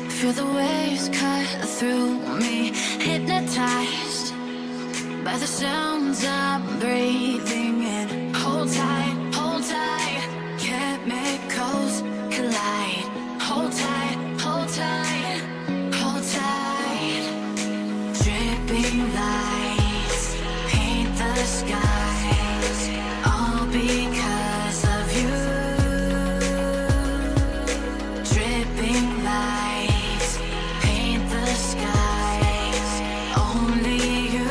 Feel the waves cut through me, hypnotized by the sounds I'm breathing in. Hold tight, hold tight, chemicals collide. Hold tight, hold tight, hold tight. Dripping lights paint the skies, all because of you. Dripping lights paint the skies, only you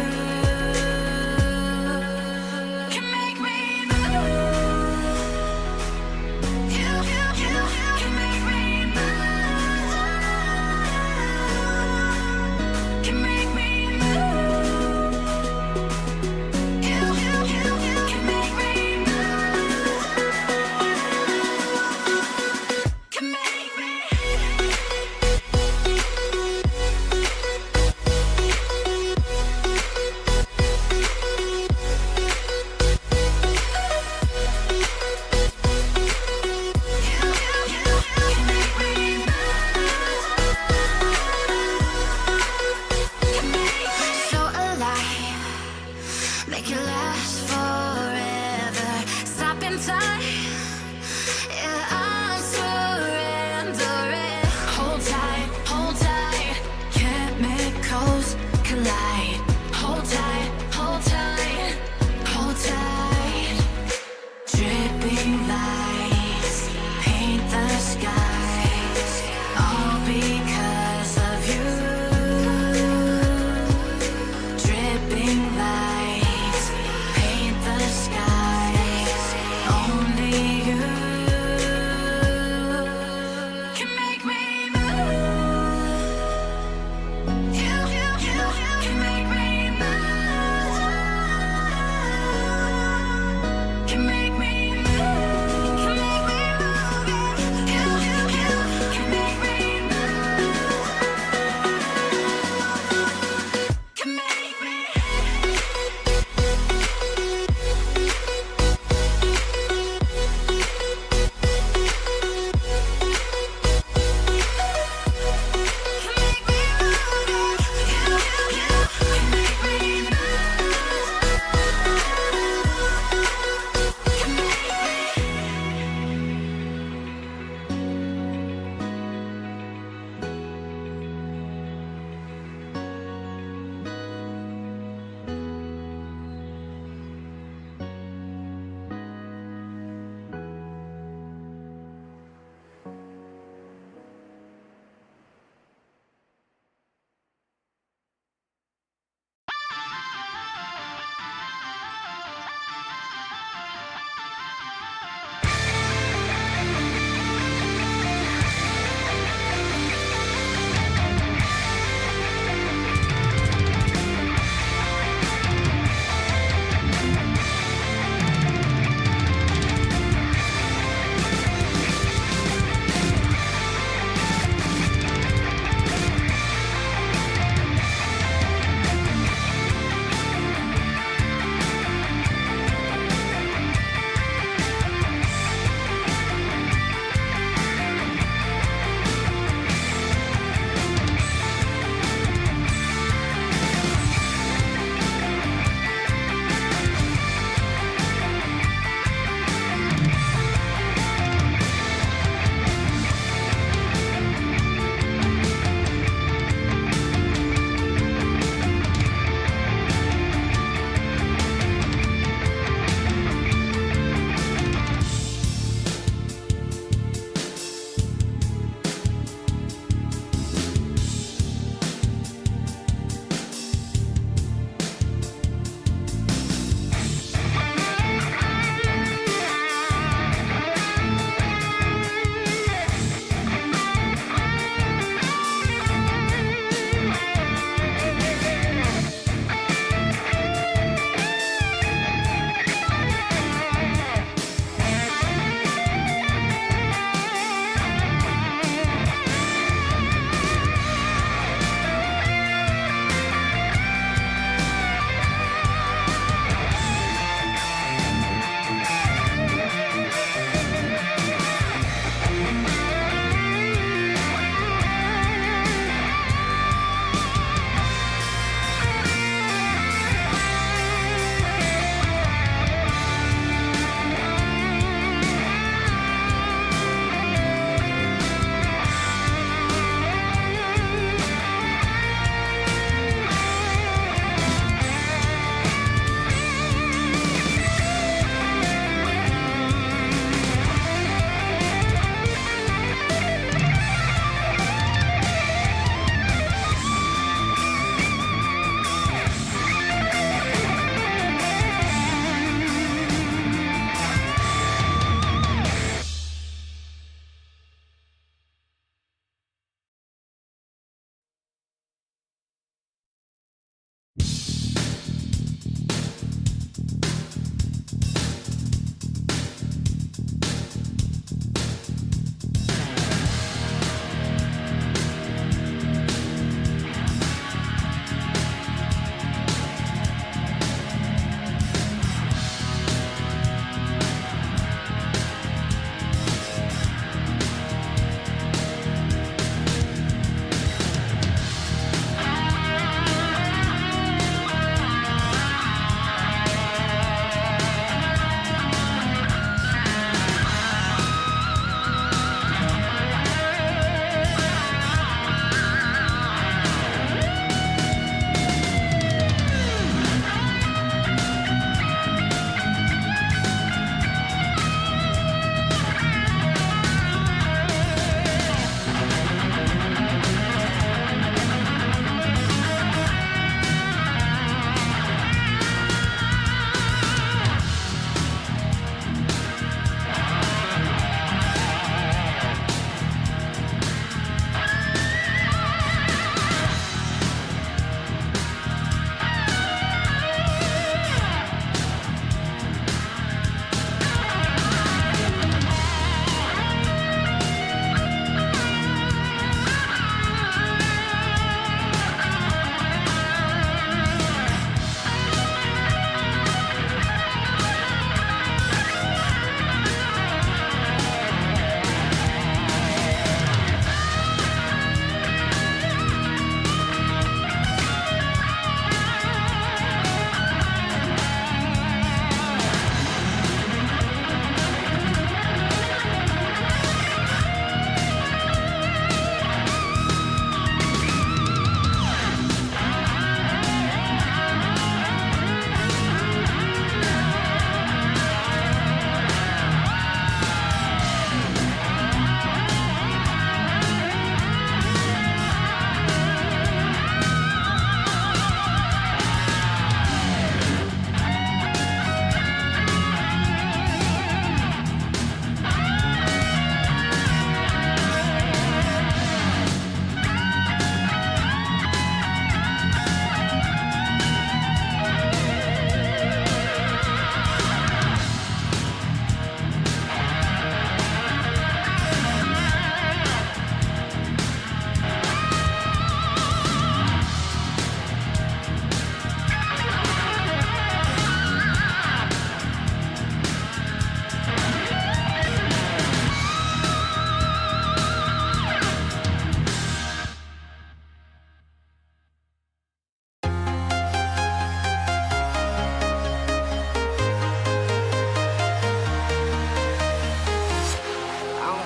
can make me move.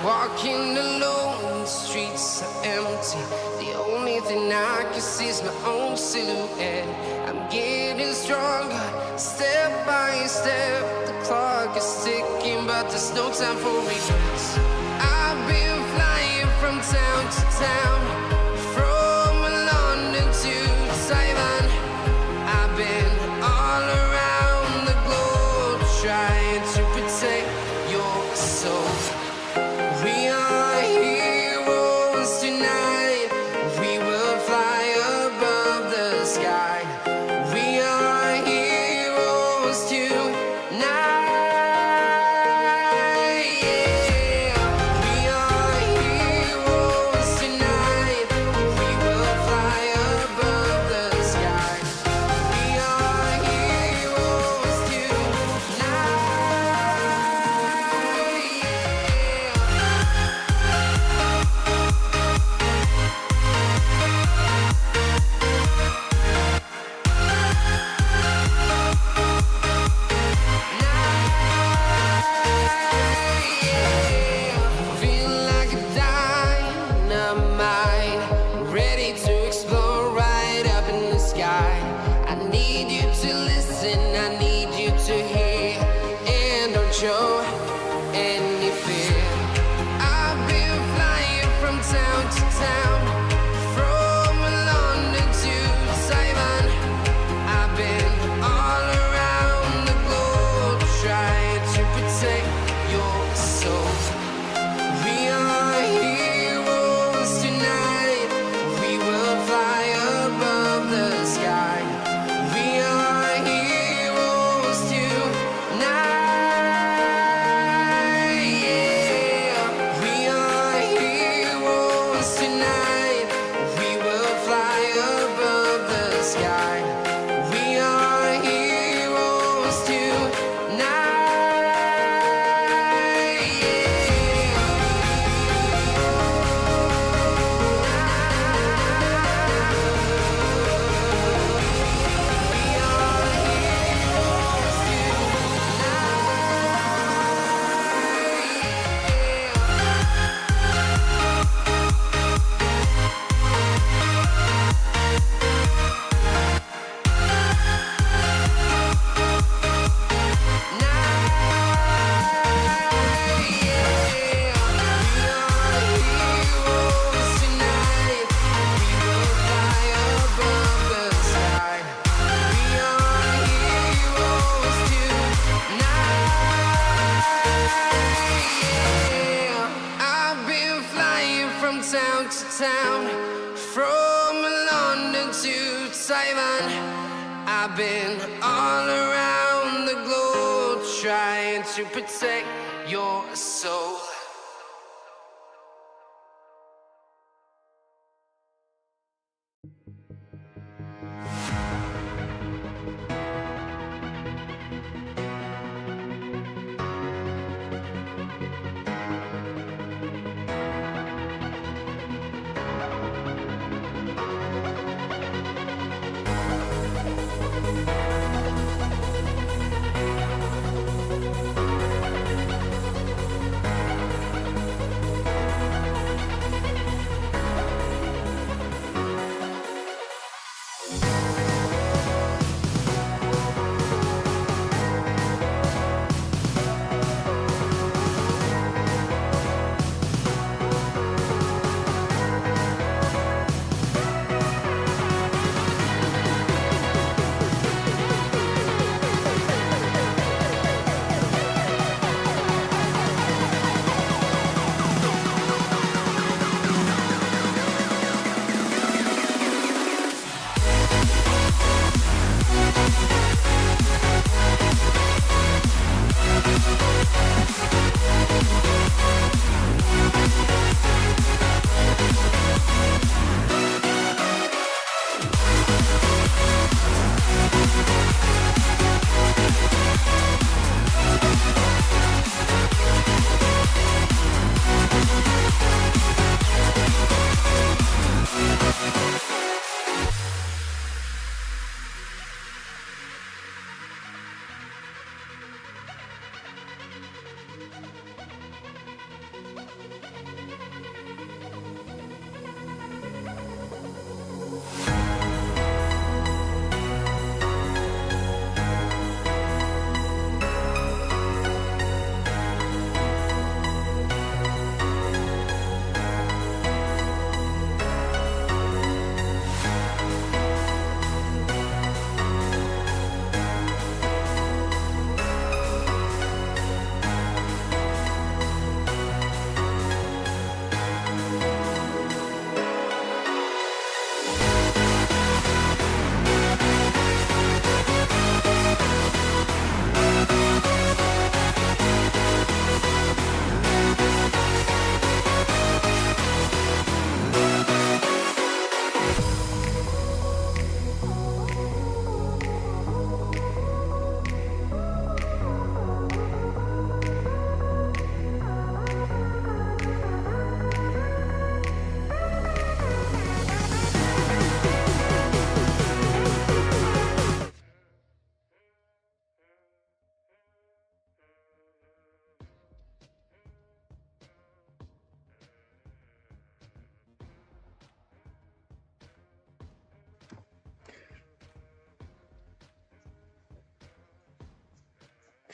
Walking alone, the streets are empty. The only thing I can see is my own silhouette. I'm getting stronger, step by step. The clock is ticking, but there's no time for regrets. I've been flying from town to town, from London to Taiwan. I've been all around the globe, trying to protect your soul. We are heroes tonight. We will fly above the sky. We are heroes tonight. Yeah. We are heroes tonight. We will fly above the sky. We are heroes tonight. Feel like a dynamite, ready to explode right up in the sky. I need you to listen, I need you to hear, and don't show any fear. I've been flying from town to town, from London to Taiwan. I've been all around the globe, trying to protect your soul. We are heroes tonight. We will fly above the sky. We are heroes tonight. Yeah. We are heroes tonight. We will fly above the sky. We are heroes tonight. I've been flying from town to town, from London to Taiwan. I've been all around the globe, trying to protect your soul.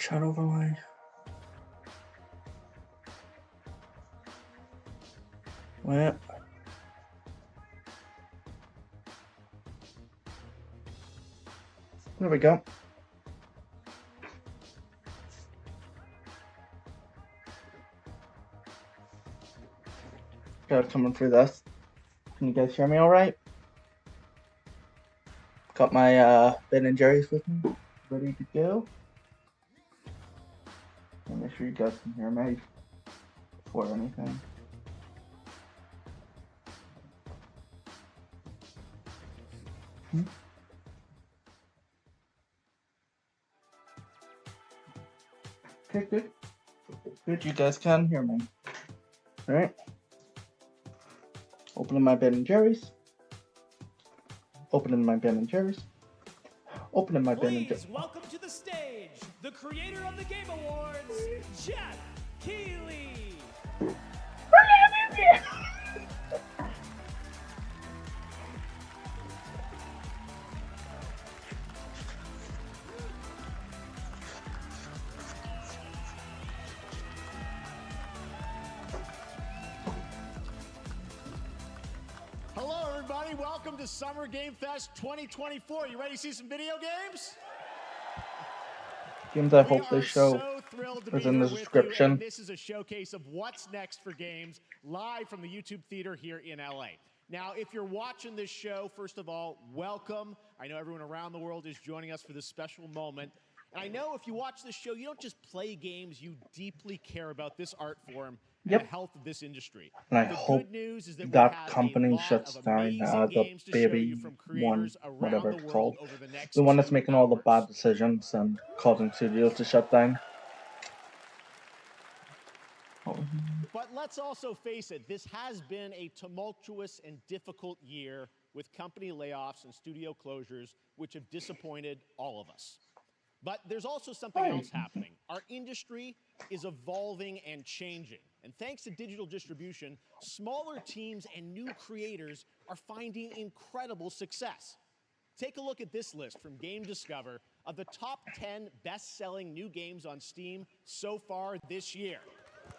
Chat overlay. Where? There we go. Guys coming through this. Can you guys hear me alright? Got my Ben and Jerry's with me, ready to go. And make sure you guys can hear me before anything. Okay, good. Good, you guys can hear me. Alright. Opening my Ben and Jerry's. Opening my Ben and Jerry's. Opening my Ben and Jerry's. Please welcome to the stage the creator of the Game Awards, Jeff Keighley. Hello, everybody. Welcome to Summer Game Fest 2024. You ready to see some video games? Games I hope We they are show so thrilled to be is in here the with you, description. and this is a showcase of what's next for games live from the YouTube Theater here in LA. Now, if you're watching this show, first of all, welcome. I know everyone around the world is joining us for this special moment. And I know if you watch this show, you don't just play games, you deeply care about this art form and the health of this industry. And I The hope good news is that we that have company a lot shuts of down amazing the games to show you baby from one, creators around whatever the it's world called. over the next The one that's 2 making all the bad hours. decisions and causing studios to shut down. But let's also face it, this has been a tumultuous and difficult year with company layoffs and studio closures, which have disappointed all of us. But there's also something else happening. Our industry is evolving and changing. And thanks to digital distribution, smaller teams and new creators are finding incredible success. Take a look at this list from Game Discover of the top 10 best-selling new games on Steam so far this year.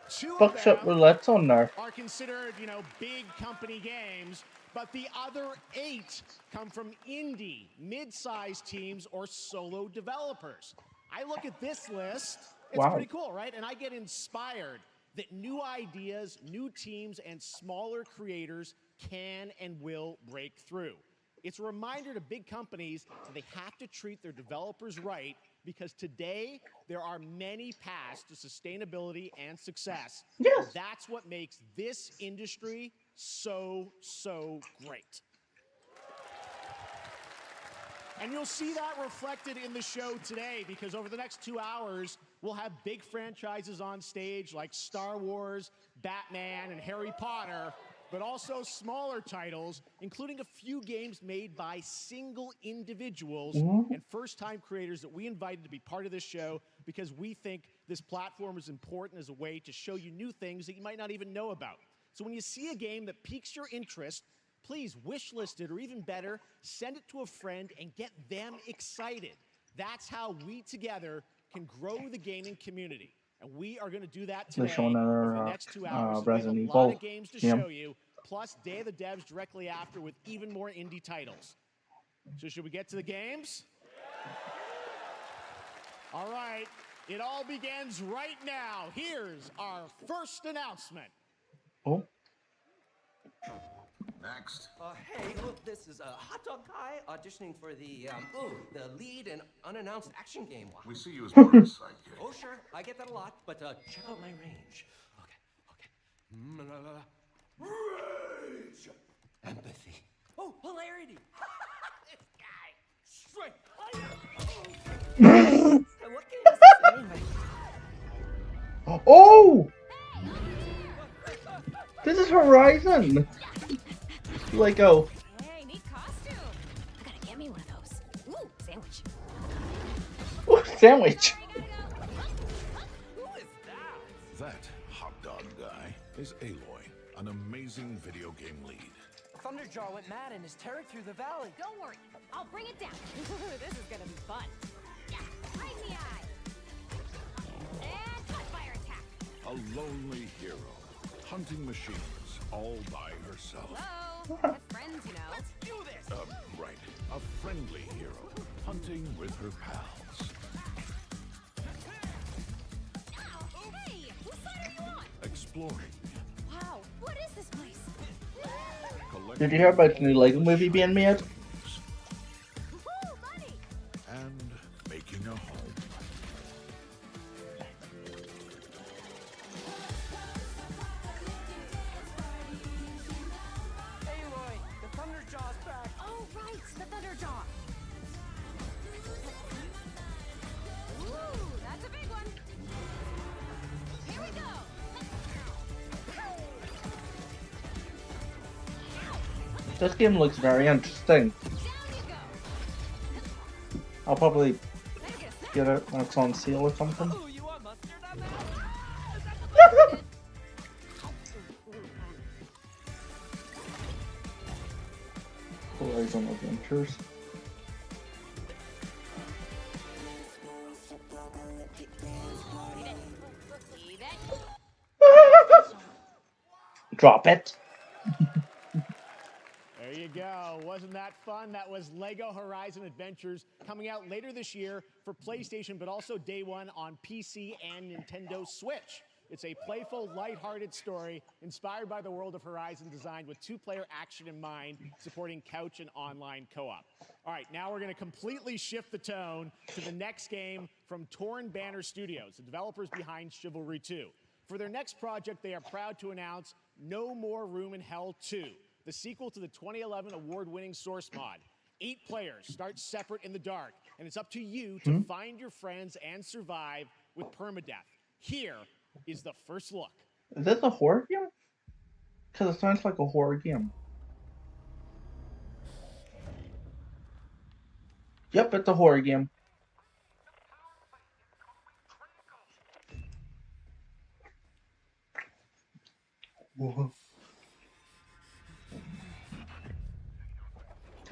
Two of Buckshot them Roulette's on there. are considered, big company games, but the other 8 come from indie, mid-sized teams, or solo developers. I look at this list, it's Wow. pretty cool, right? And I get inspired that new ideas, new teams, and smaller creators can and will break through. It's a reminder to big companies that they have to treat their developers right, because today there are many paths to sustainability and success. Yes. And that's what makes this industry so great. And you'll see that reflected in the show today, because over the next 2 hours, we'll have big franchises on stage like Star Wars, Batman, and Harry Potter, but also smaller titles, including a few games made by single individuals and first-time creators that we invited to be part of this show, because we think this platform is important as a way to show you new things that you might not even know about. So when you see a game that piques your interest, please wishlist it, or even better, send it to a friend and get them excited. That's how we together can grow the gaming community. And we are going to do that today showing over the our, next 2 hours. So we have Resident a lot Evil of games to game. show you, plus Day of the Devs directly after with even more indie titles. So should we get to the games? All right, it all begins right now. Here's our first announcement. Oh. Next. Hey, look, this is Hot Dog Guy auditioning for the lead and unannounced action game. We see you as part of the sidekick. Oh, sure, I get that a lot, but check out my range. Okay. Rage! Empathy. Oh, hilarity! This guy! Strength! And what game is this anyway? Oh! This is Horizon! Lego. Hey, neat costume. I gotta get me one of those. Ooh, sandwich. Ooh, sandwich. Who is that? That hot dog guy is Aloy, an amazing video game lead. Thunderjaw went mad and is tearing through the valley. Don't worry, I'll bring it down. This is gonna be fun. Yeah, right in the eye. A lonely hero, hunting machines all by herself. Hello. I have friends, you know. Let's do this. Right. A friendly hero, hunting with her pals. Ow. Hey, whose side are you on? Exploring. Wow, what is this place? Did you hear about the new Lego movie being made? Woo, money. And making a home. Aloy, the Thunderjaw's back. Oh, right, the Thunderjaw. Ooh, that's a big one. Here we go. This game looks very interesting. Down you go. I'll probably Better get a snack. get it when it's on sale or something. Ooh, you want mustard on that? Horizon Adventures. Leave it. Drop it. There you go. Wasn't that fun? That was Lego Horizon Adventures, coming out later this year for PlayStation, but also day one on PC and Nintendo Switch. It's a playful, lighthearted story inspired by the world of Horizon, designed with two-player action in mind, supporting couch and online co-op. All right, now we're going to completely shift the tone to the next game from Torn Banner Studios, the developers behind Chivalry 2. For their next project, they are proud to announce No More Room in Hell 2, the sequel to the 2011 award-winning Source mod. 8 players start separate in the dark, and it's up to you to find your friends and survive with permadeath. Here is the first look. Is this a horror game? Because it sounds like a horror game. Yep, it's a horror game. Whoa.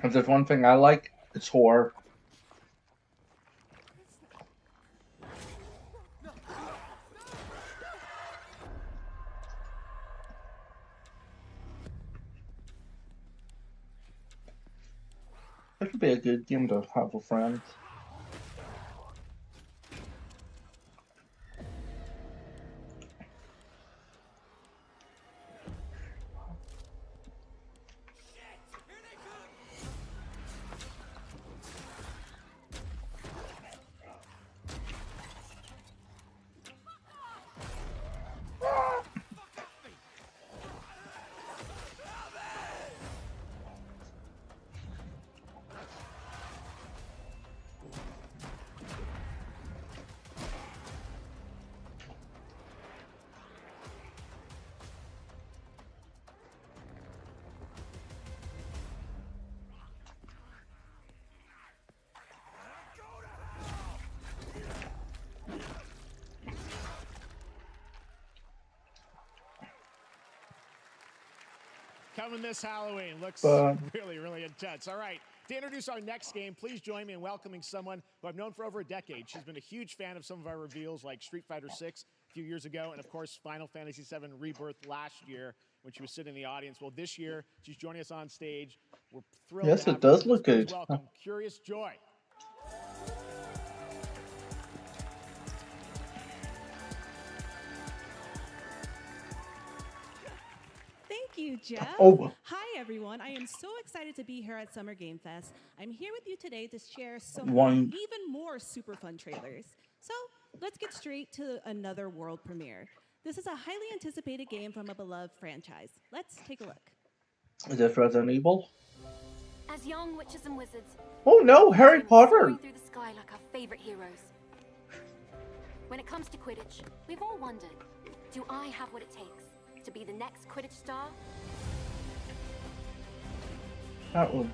If there's one thing I like, it's horror. This would be a good game to have with friends. Coming this Halloween. Looks But- really, really intense. All right, to introduce our next game, please join me in welcoming someone who I've known for over a decade. She's been a huge fan of some of our reveals, like Street Fighter 6 a few years ago, and of course, Final Fantasy 7 Rebirth last year when she was sitting in the audience. Well, this year, she's joining us on stage. We're thrilled Yes, to it have does her with us. look Please good. welcome Curious Joy. Thank you, Jeff. Oh. Hi, everyone. I am so excited to be here at Summer Game Fest. I'm here with you today to share some One- even more super fun trailers. So let's get straight to another world premiere. This is a highly anticipated game from a beloved franchise. Let's take a look. Is this Resident Evil? As young witches and wizards, Oh no, Harry came Potter! soaring through the sky like our favorite heroes. When it comes to Quidditch, we've all wondered, do I have what it takes to be the next Quidditch star? That one.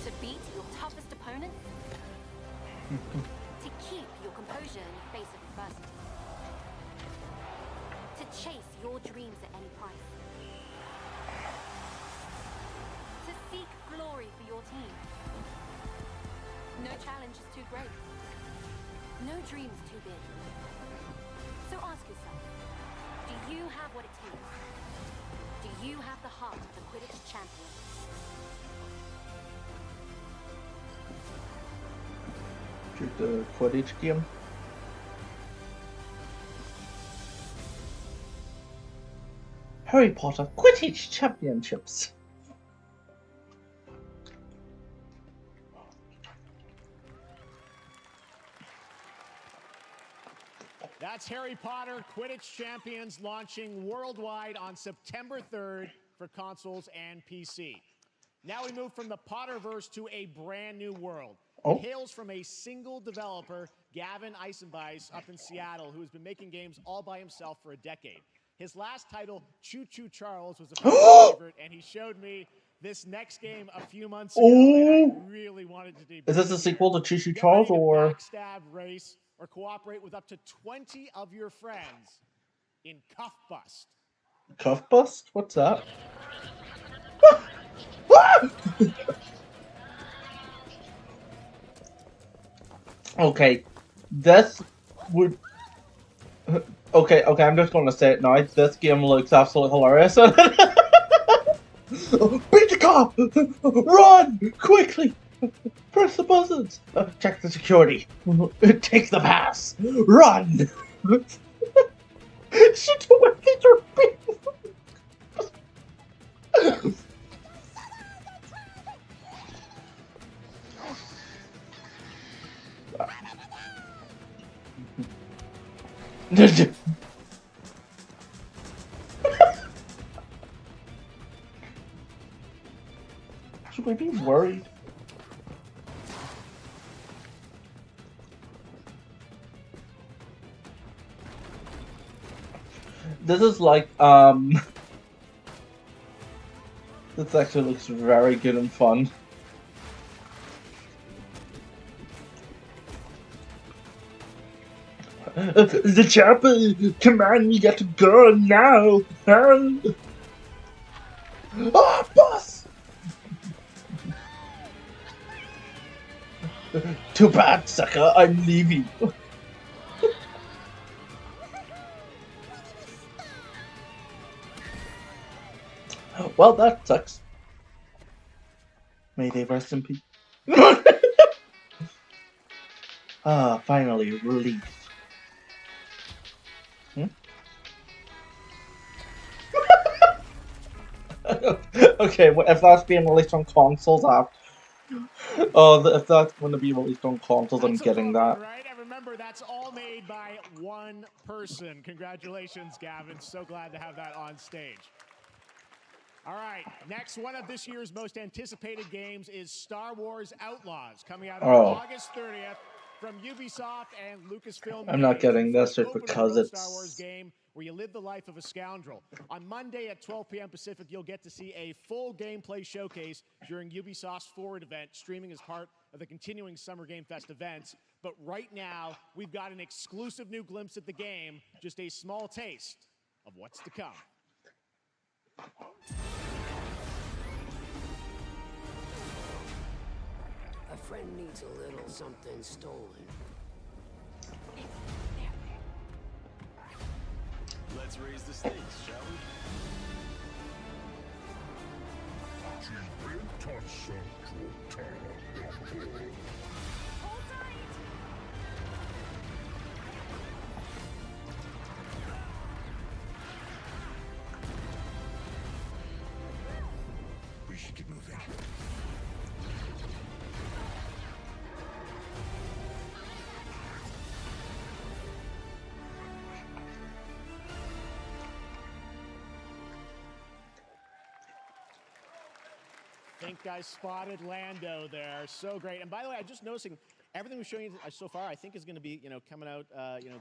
To beat your toughest opponent? To keep your composure in the face of adversity? To chase your dreams at any price? To seek glory for your team? No challenge is too great. No dream is too big. So ask yourself, do you have what it takes? Do you have the heart of the Quidditch champion? The Quidditch game. Harry Potter Quidditch Championships. That's Harry Potter Quidditch Champions launching worldwide on September 3rd for consoles and PC. Now we move from the Potterverse to a brand new world. Oh. It hails from a single developer, Gavin Eisenbeis, up in Seattle, who has been making games all by himself for a decade. His last title, Choo Choo Charles, was a fan favorite, and he showed me this next game a few months ago, and I really wanted to debut. Is this a sequel to Choo Choo Get Charles ready to or backstab, race, or cooperate with up to 20 of your friends in Cuff Bust. Cuff Bust? What's that? Okay, this would. Okay, I'm just gonna say it now. This game looks absolutely hilarious. Beat the cop! Run! Quickly! Press the buttons! Check the security. Take the pass! Run! She don't get your beat! Should we be worried? This is like, this actually looks very good and fun. The chopper command me get to go now. Ah, boss! Too bad, sucker. I'm leaving. Well, that sucks. May they rest in peace. Ah, finally, relief. Okay, well, if that's being released on consoles, if that's going to be released on consoles, I'm getting that. Right? And remember, that's all made by one person. Congratulations, Gavin. So glad to have that on stage. All right, next one of this year's most anticipated games is Star Wars Outlaws, coming out on August 30th from Ubisoft and Lucasfilm. I'm not getting this just open because world it's Star Wars game where you live the life of a scoundrel. On Monday at 12 p.m. Pacific, you'll get to see a full gameplay showcase during Ubisoft's Forward event, streaming as part of the continuing Summer Game Fest events. But right now, we've got an exclusive new glimpse at the game, just a small taste of what's to come. A friend needs a little something stolen. Let's raise the stakes, shall we? We should get moving. Think I spotted Lando there. So great. And by the way, I'm just noticing everything we've shown you so far, I think is going to be, coming out,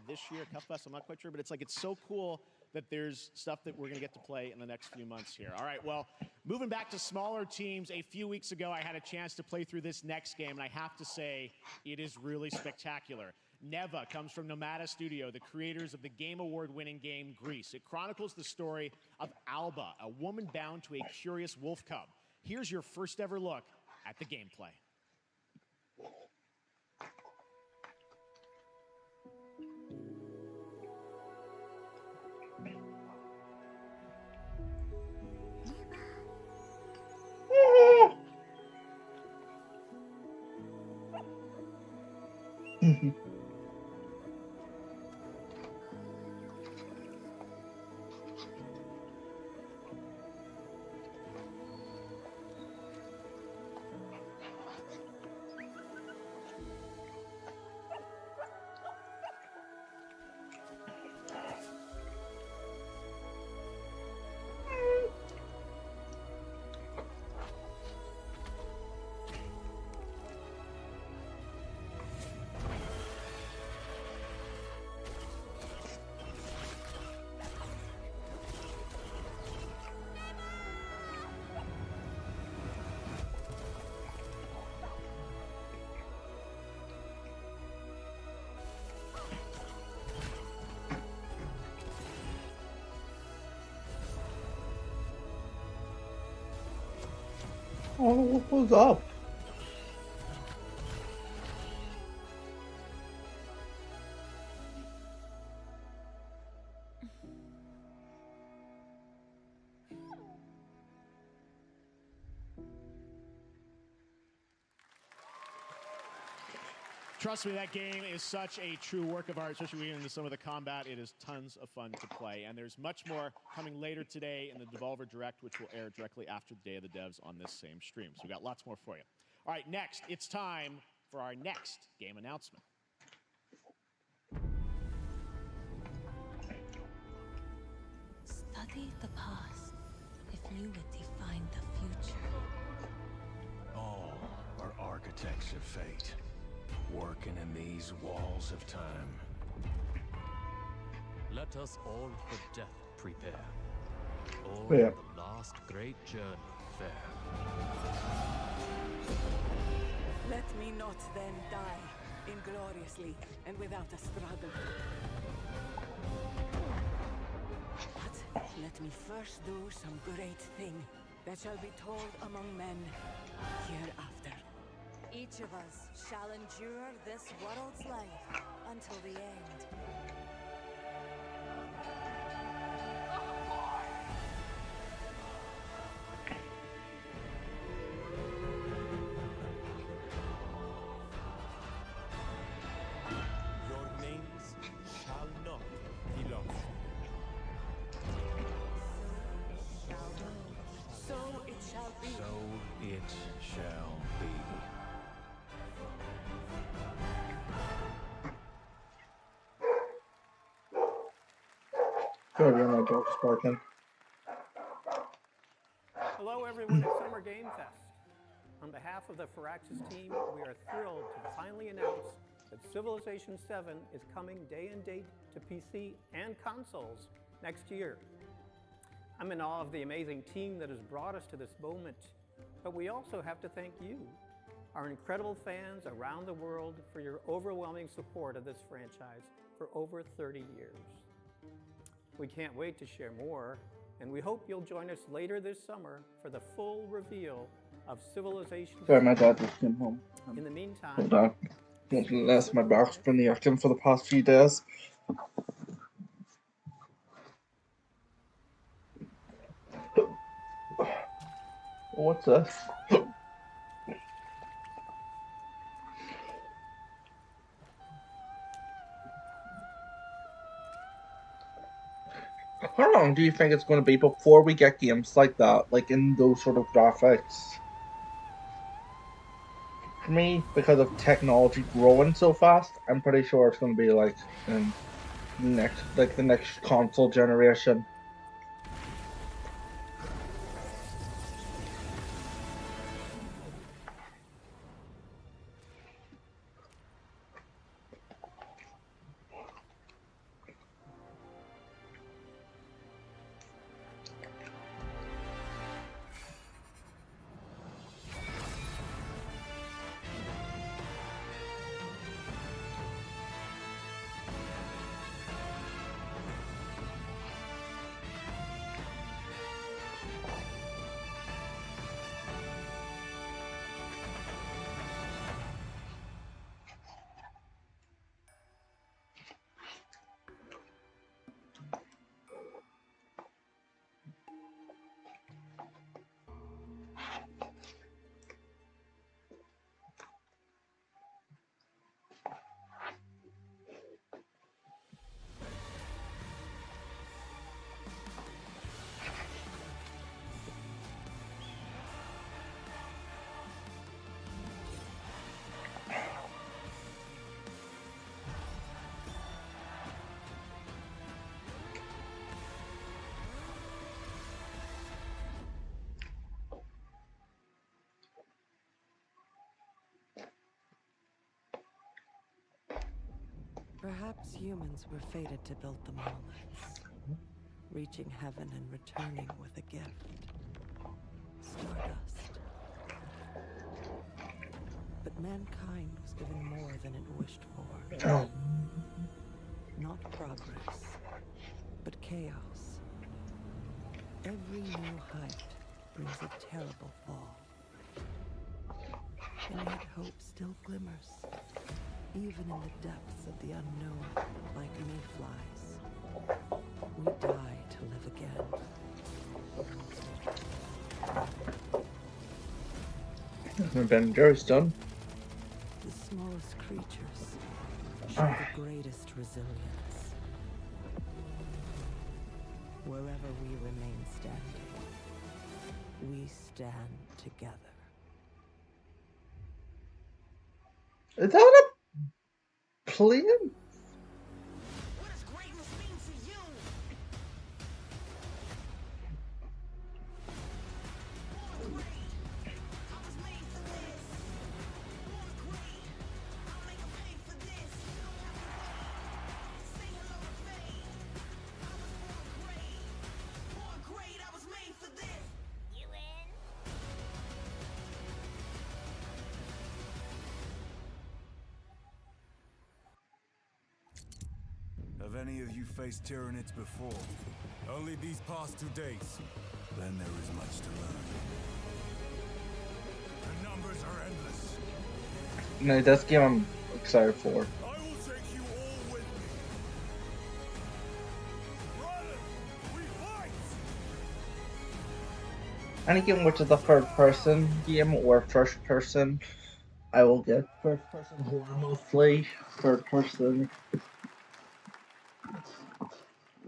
this year, Cuff Fest. I'm not quite sure, but it's so cool that there's stuff that we're going to get to play in the next few months here. All right, well, moving back to smaller teams, a few weeks ago, I had a chance to play through this next game, and I have to say, it is really spectacular. Neva comes from Nomada Studio, the creators of the Game Award-winning game Grease. It chronicles the story of Alba, a woman bound to a curious wolf cub. Here's your first ever look at the gameplay. Oh, what was up? Trust me, that game is such a true work of art, especially when you get into some of the combat. It is tons of fun to play. And there's much more coming later today in the Devolver Direct, which will air directly after the Day of the Devs on this same stream. So we've got lots more for you. All right, next, it's time for our next game announcement. Study the past if you would define the future. All are architects of fate, working in these walls of time. Let us all for death prepare. All Yeah. the last great journey fair. Let me not then die ingloriously and without a struggle. But let me first do some great thing that shall be told among men hereafter. Each of us shall endure this world's life until the end. Your names shall not be lost. So it shall be. So it shall be. Sorry, my dog's barking. Hello, everyone at Summer Game Fest. On behalf of the Firaxis team, we are thrilled to finally announce that Civilization 7 is coming day and date to PC and consoles next year. I'm in awe of the amazing team that has brought us to this moment, but we also have to thank you, our incredible fans around the world, for your overwhelming support of this franchise for over 30 years. We can't wait to share more, and we hope you'll join us later this summer for the full reveal of Civilization. Sorry, my dad just came home. In the meantime, Hold on. Unless my back's been acting for the past few days. What's this? How long do you think it's going to be before we get games like that, like in those sort of graphics? For me, because of technology growing so fast, I'm pretty sure it's going to be like in the next console generation. Perhaps humans were fated to build the monoliths, reaching heaven and returning with a gift. Stardust. But mankind was given more than it wished for. Oh. Not progress, but chaos. Every new height brings a terrible fall. And yet hope still glimmers, even in the depths of the unknown, like mayflies. We die to live again. Ben Jerry's done. The smallest creatures show the greatest resilience. Wherever we remain standing, we stand together. Is that a plane? What does greatness mean to you? Born great. I was made for this. Born great. I'll make 'em pay for this. You don't have to wait. Say hello to fate. I was born great. Born great. I was made for this. You in? Have any of you faced Tyranids before? Only these past 2 days? Then there is much to learn. The numbers are endless. No, that's the game I'm excited for. I will take you all with me. Brothers, we fight! Any game which is a third person game or first person, I will get. First person horror mostly. Third person.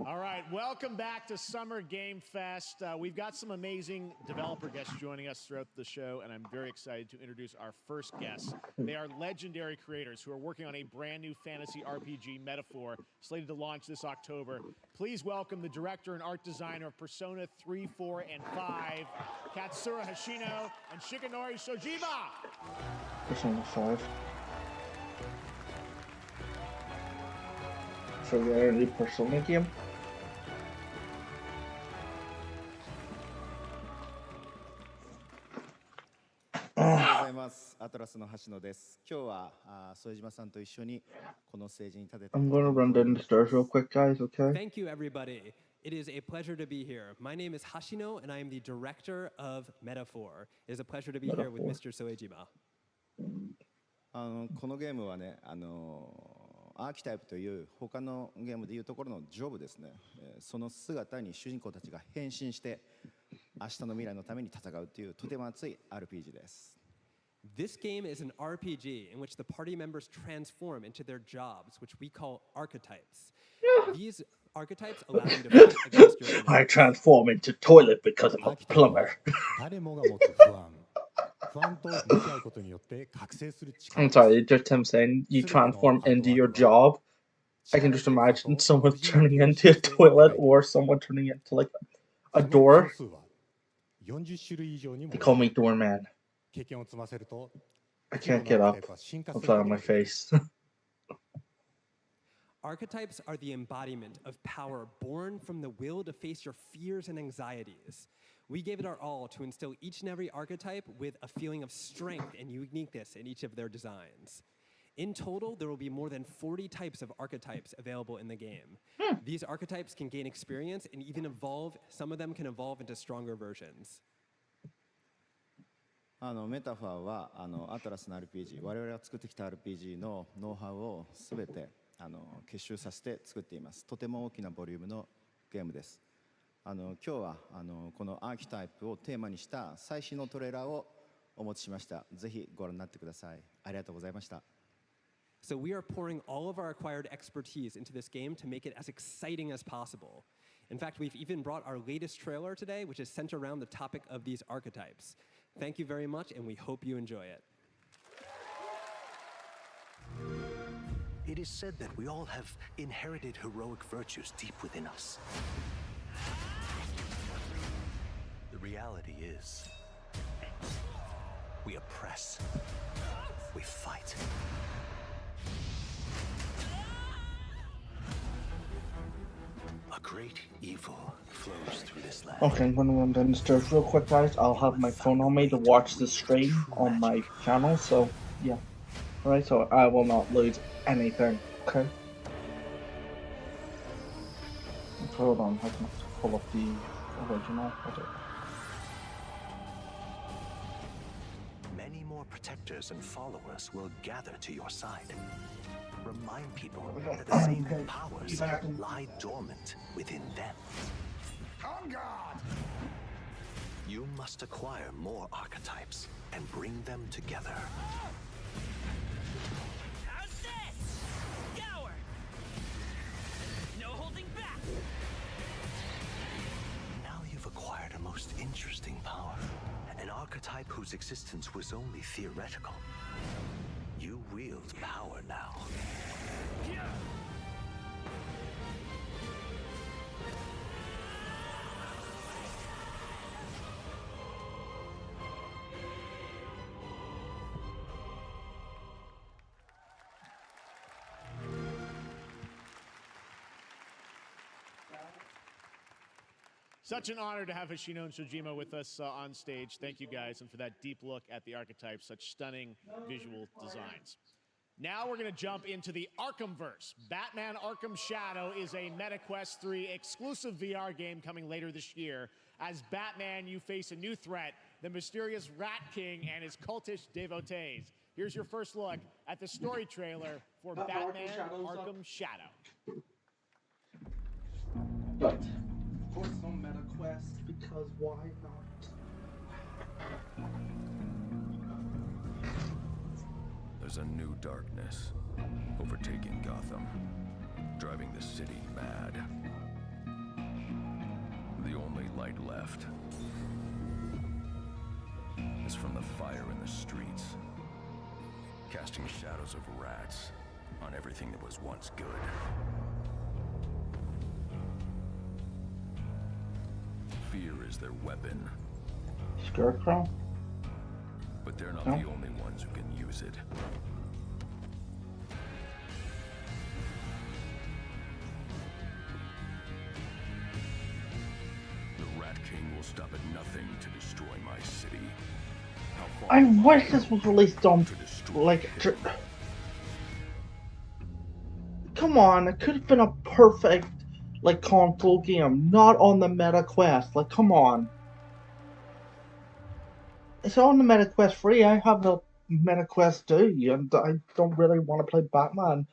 All right, welcome back to Summer Game Fest. We've got some amazing developer guests joining us throughout the show, and I'm very excited to introduce our first guests. They are legendary creators who are working on a brand new fantasy RPG, Metaphor, slated to launch this October. Please welcome the director and art designer of Persona 3, 4, and 5, Katsura Hashino and Shikanori Sojiba. Persona 5. So they're a new Persona game. おはようございます。アトラスの橋野です。今日は副島さんと一緒にこのステージに立てて I'm gonna run down the stairs real quick, guys, okay? Thank you, everybody. It is a pleasure to be here. My name is Hashino, and I am the director of Metaphor. It is a pleasure to be here with Mr. Soejima. このゲームはね、アーキタイプという他のゲームでいうところのジョブですね。その姿に主人公たちが変身して明日の未来のために戦うというとても熱い RPG です。This game is an RPG in which the party members transform into their jobs, which we call archetypes. These archetypes allow you to fight against your enemies. I transform into toilet because I'm a plumber. I'm sorry, just him saying you transform into your job. I can just imagine someone turning into a toilet or someone turning into like a door. They call me doorman. I can't get up. I'm flat on my face. Archetypes are the embodiment of power born from the will to face your fears and anxieties. We gave it our all to instill each and every archetype with a feeling of strength and uniqueness in each of their designs. In total, there will be more than 40 types of archetypes available in the game. These archetypes can gain experience and even evolve. Some of them can evolve into stronger versions. メタファーはアトラスの RPG、我々が作ってきた RPG のノウハウをすべて結集させて作っています。とても大きなボリュームのゲームです。今日はこのアーキタイプをテーマにした最新のトレーラーをお持ちしました。ぜひご覧になってください。ありがとうございました。So we are pouring all of our acquired expertise into this game to make it as exciting as possible. In fact, we've even brought our latest trailer today, which is centered around the topic of these archetypes. Thank you very much, and we hope you enjoy it. It is said that we all have inherited heroic virtues deep within us. The reality is, we oppress, we fight. great evil flows through this land. Okay, I'm gonna run down the stairs real quick, guys. I'll have my phone on me to watch the stream on my channel, so yeah. Alright, so I will not lose anything, okay? Hold on, I can pull up the original. Hold it. Many more protectors and followers will gather to your side. Remind people that the same powers lie dormant within them. On guard! You must acquire more archetypes and bring them together. How's this? Gower! No holding back! Now you've acquired a most interesting power. An archetype whose existence was only theoretical. You wield power now. Such an honor to have Hoshino and Shojima with us on stage. Thank you guys, and for that deep look at the archetypes, such stunning visual designs. Now we're going to jump into the Arkhamverse. Batman Arkham Shadow is a MetaQuest 3 exclusive VR game coming later this year. As Batman, you face a new threat, the mysterious Rat King and his cultish devotees. Here's your first look at the story trailer for Batman Arkham Shadow. But, of course, no MetaQuest, because why not? There's a new darkness overtaking Gotham, driving the city mad. The only light left is from the fire in the streets, casting shadows of rats on everything that was once good. Fear is their weapon. Scarecrow? But they're not No. the only ones who can use it. The Rat King will stop at nothing to destroy my city. How far I will wish this was released on, like, come on, it could have been a perfect, like, console game, not on the MetaQuest. Like, come on. It's on the MetaQuest free. I have the MetaQuest 2, and I don't really want to play Batman.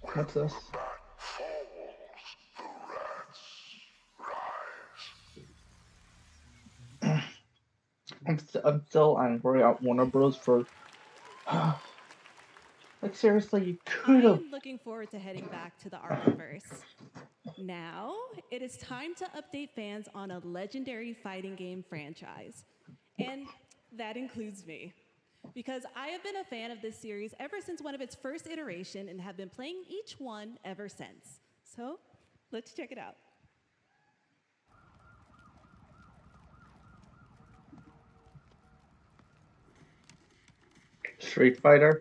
What's this? I'm still angry at Warner Bros. For like, seriously, you could have. I'm looking forward to heading back to the Arkhamverse. Now, it is time to update fans on a legendary fighting game franchise. And that includes me. Because I have been a fan of this series ever since one of its first iteration and have been playing each one ever since. So, let's check it out. Street Fighter.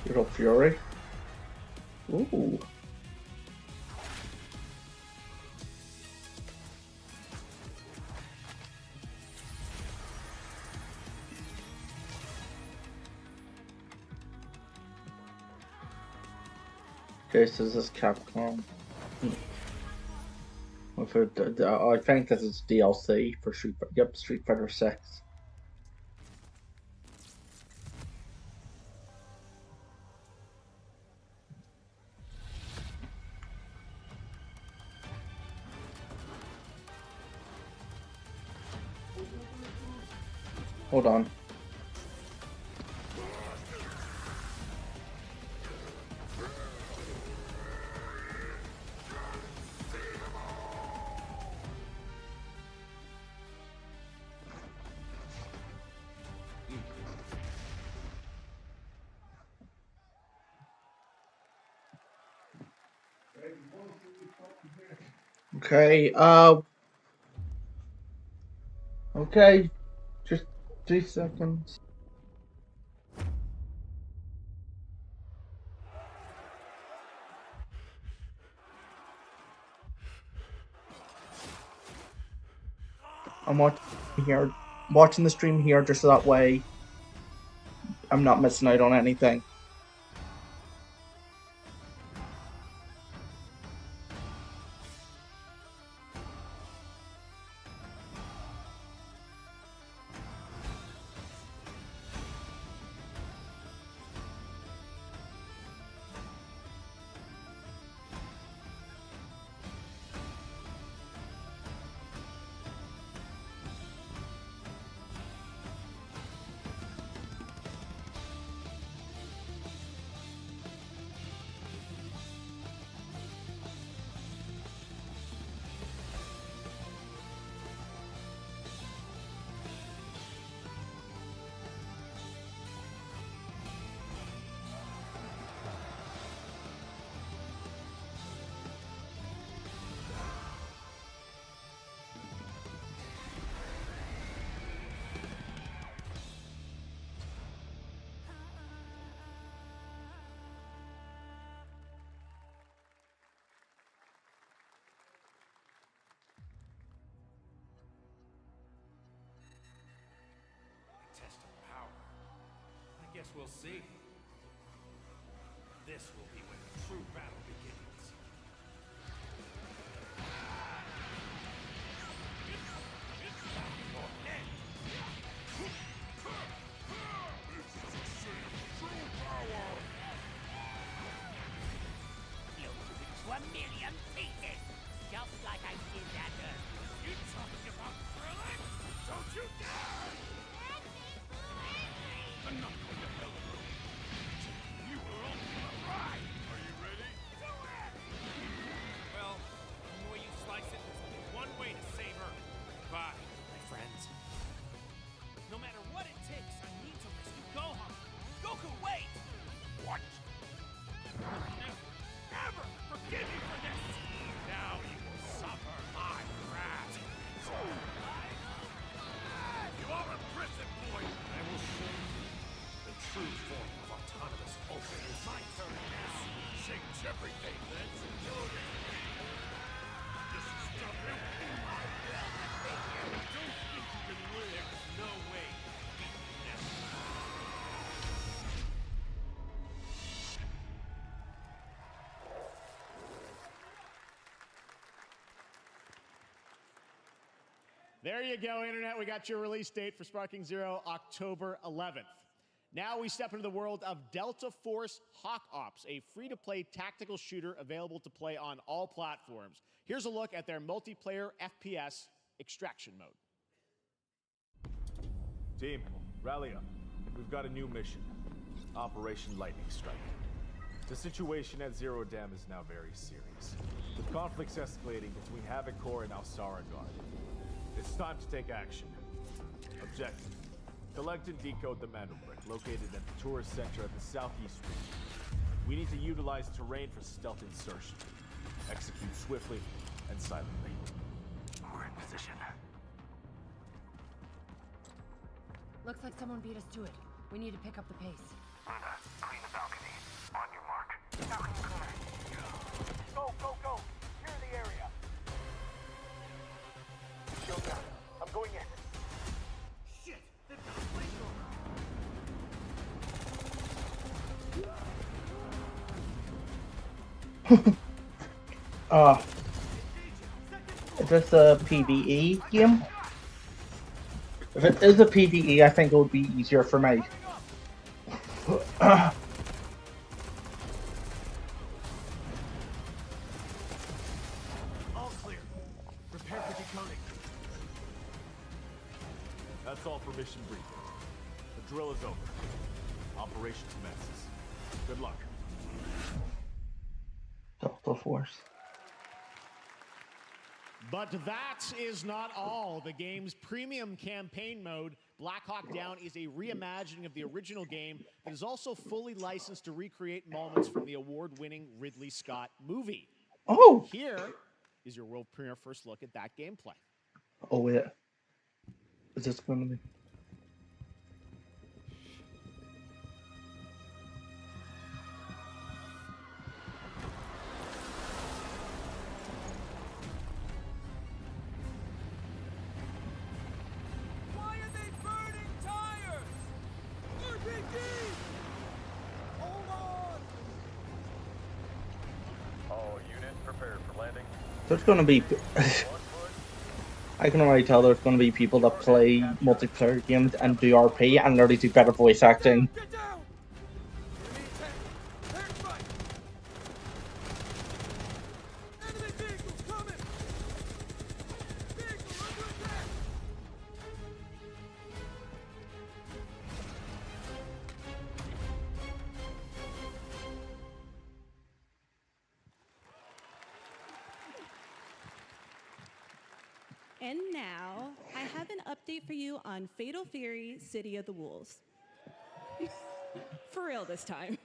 Little Fury. Ooh. Okay, so this is Capcom. I think this is DLC for Street Fighter 6. Hold on. Okay, okay, just 3 seconds. I'm watching the stream here just so that way I'm not missing out on anything. Test of power. I guess we'll see. This will be when the true battle begins. To a million pieces, just like I did that earth. You talking about thrilling? Don't you dare! Enough of the hell of it. You were on the ride. Are you ready? Do it! Well, the way you slice it, there's only one way to save Earth. Goodbye, my friends. No matter what it takes, I need to rescue Gohan. Goku, wait! What? Ever forgive you for this! Now you will suffer my wrath. You are a prison boy! I will show you the true form of autonomous Ultra. It's my turn now. Change everything. Let's do it! This is stubborn. Don't think you can win. There's no way. There you go, Internet. We got your release date for Sparking Zero, October 11th. Now we step into the world of Delta Force Hawk Ops, a free-to-play tactical shooter available to play on all platforms. Here's a look at their multiplayer FPS extraction mode. Team, rally up. We've got a new mission. Operation Lightning Strike. The situation at Zero Dam is now very serious, with conflicts escalating between Havoc Corps and Alsara Guard. It's time to take action. Objective: collect and decode the Mando Brick located at the tourist center at the southeast region. We need to utilize terrain for stealth insertion. Execute swiftly and silently. We're in position. Looks like someone beat us to it. We need to pick up the pace. Luna, clean the balcony. On your mark. Balcony clear. Go, go, go! Clear the area. Shield down. I'm going in. Shit! They've got a flamethrower! Is this a PvE game? If it is a PvE, I think it would be easier for me. All clear. Prepare for decoding. That's all for mission briefing. The drill is over. Operation commences. Good luck. Delta Force. But that is not all. The game's premium campaign mode, Black Hawk Down, is a reimagining of the original game that is also fully licensed to recreate moments from the award-winning Ridley Scott movie. Oh! Here is your world premiere first look at that gameplay. Oh, wait. Is this going to be... Why are they burning tires? RPG! Hold on! All units prepared for landing. There's going to be... I can already tell there's going to be people that play multiplayer games and do RP and already do better voice acting. Get down! Enemy attack! Air strike! Enemy vehicles coming! Vehicle under attack! And now, I have an update for you on Fatal Fury City of the Wolves. For real this time.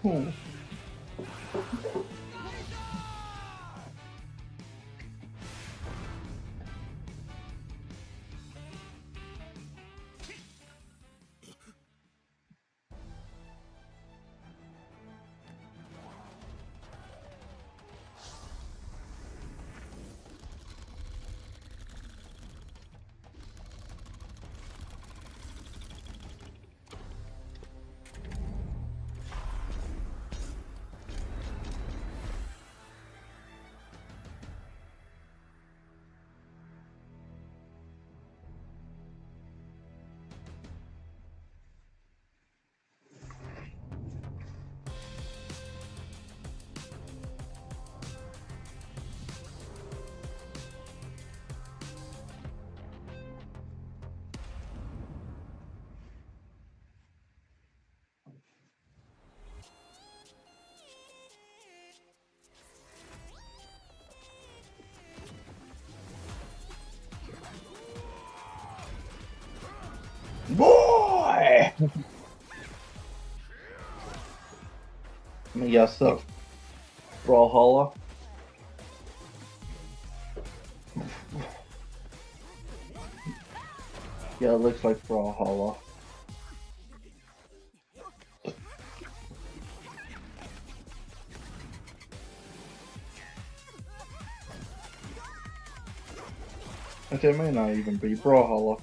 Oh. Boy! Let me guess that. Brawlhalla. Yeah, it looks like Brawlhalla. Okay, it may not even be Brawlhalla.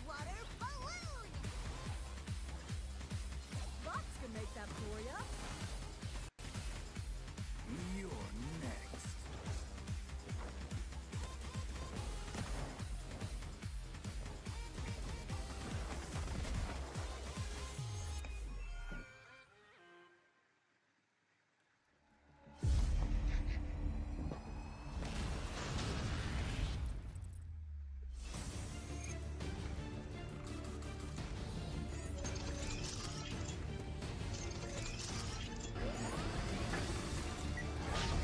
Water balloon! Lots can make that for ya. You're next.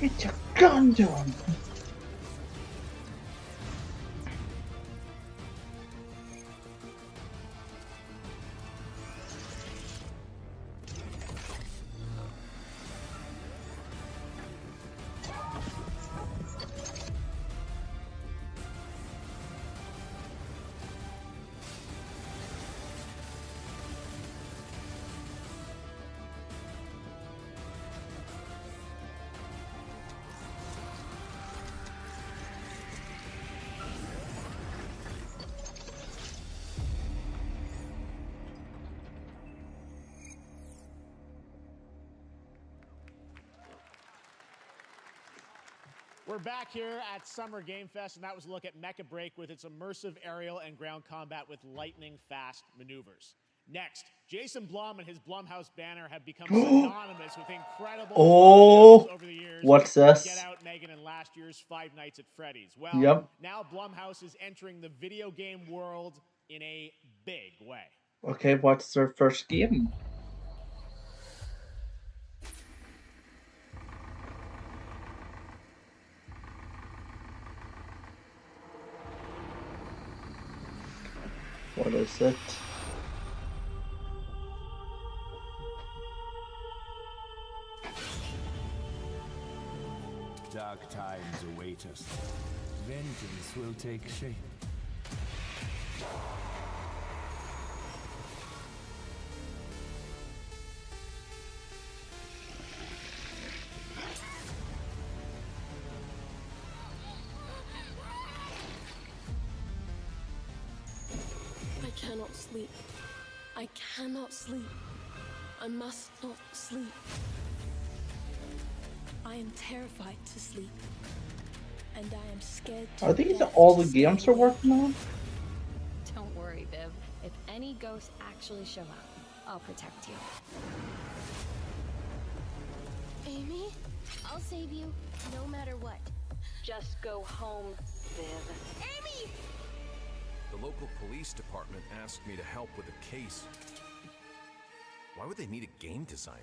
It's a Gundam! We're back here at Summer Game Fest, and that was a look at Mecha Break with its immersive aerial and ground combat with lightning-fast maneuvers. Next, Jason Blum and his Blumhouse banner have become synonymous with incredible films over the years. What's this? Get Out, Megan, and last year's Five Nights at Freddy's. Well, Yep. now Blumhouse is entering the video game world in a big way. Okay, what's their first game? What is it? Dark times await us. Vengeance will take shape. I cannot sleep. I cannot sleep. I must not sleep. I am terrified to sleep. And I am scared to Are these death all to the stay games they're awake. working on? Don't worry, Viv. If any ghosts actually show up, I'll protect you. Amy? I'll save you, no matter what. Just go home, Viv. Amy! The local police department asked me to help with a case. Why would they need a game designer?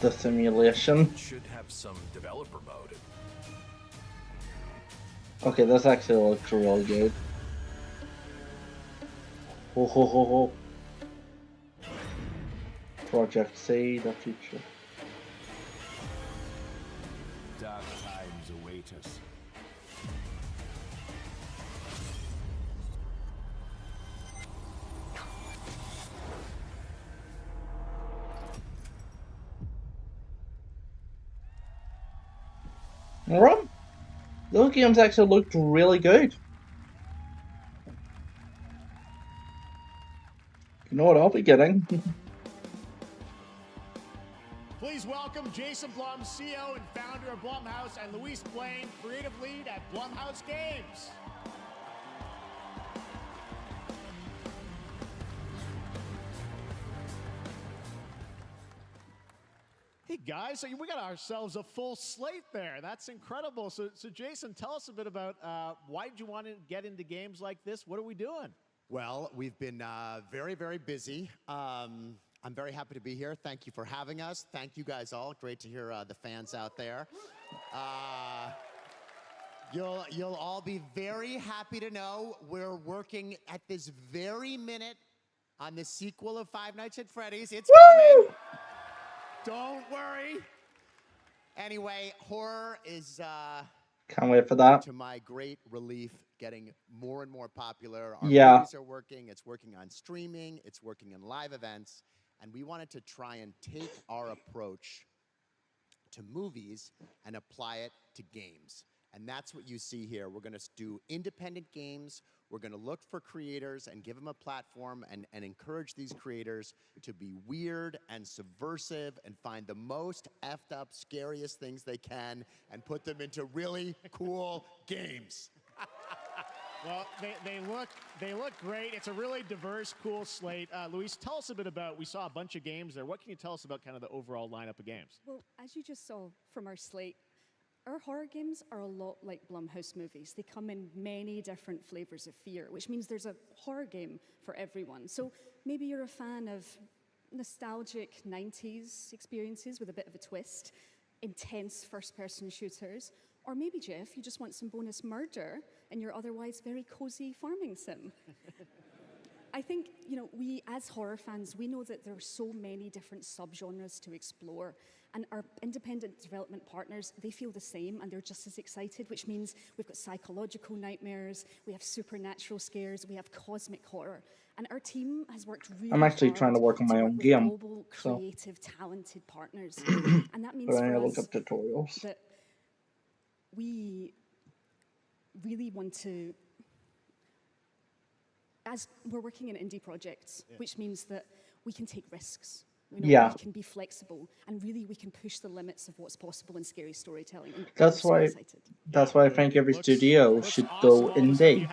The simulation. It should have some developer mode. Okay, this actually looks really good. Ho ho ho ho. Project C, the future. Dark times await us. Alright. Those games actually looked really good. You know what I'll be getting? Please welcome Jason Blum, CEO and founder of Blumhouse, and Luis Blaine, creative lead at Blumhouse Games. Hey guys, so we got ourselves a full slate there. That's incredible. So Jason, tell us a bit about why did you want to get into games like this? What are we doing? Well, we've been very, very busy. I'm very happy to be here. Thank you for having us. Thank you guys all. Great to hear the fans out there. You'll all be very happy to know we're working at this very minute on the sequel of Five Nights at Freddy's. It's coming. Don't worry. Anyway, horror is Can't wait for that. to my great relief, getting more and more popular. Our Yeah. movies are working. It's working on streaming. It's working in live events. And we wanted to try and take our approach to movies and apply it to games. And that's what you see here. We're going to do independent games. We're going to look for creators and give them a platform and encourage these creators to be weird and subversive and find the most effed up, scariest things they can and put them into really cool games. Well, they look great. It's a really diverse, cool slate. Luis, tell us a bit about. We saw a bunch of games there. What can you tell us about kind of the overall lineup of games? Well, as you just saw from our slate, our horror games are a lot like Blumhouse movies. They come in many different flavors of fear, which means there's a horror game for everyone. So maybe you're a fan of nostalgic 90s experiences with a bit of a twist, intense first-person shooters, or maybe, Jeff, you just want some bonus murder in your otherwise very cozy farming sim. I think, we as horror fans, we know that there are so many different subgenres to explore, and our independent development partners, they feel the same, and they're just as excited, which means we've got psychological nightmares, we have supernatural scares, we have cosmic horror, and our team has worked really I'm actually hard trying to work on my own with game. global, So. creative, talented partners, and that means But I for look us up tutorials. that we really want to, as we're working in indie projects, which means that we can take risks. You know, Yeah. we can be flexible, and really we can push the limits of what's possible in scary storytelling. And That's we're so why. excited. That's why I think every studio should go indie,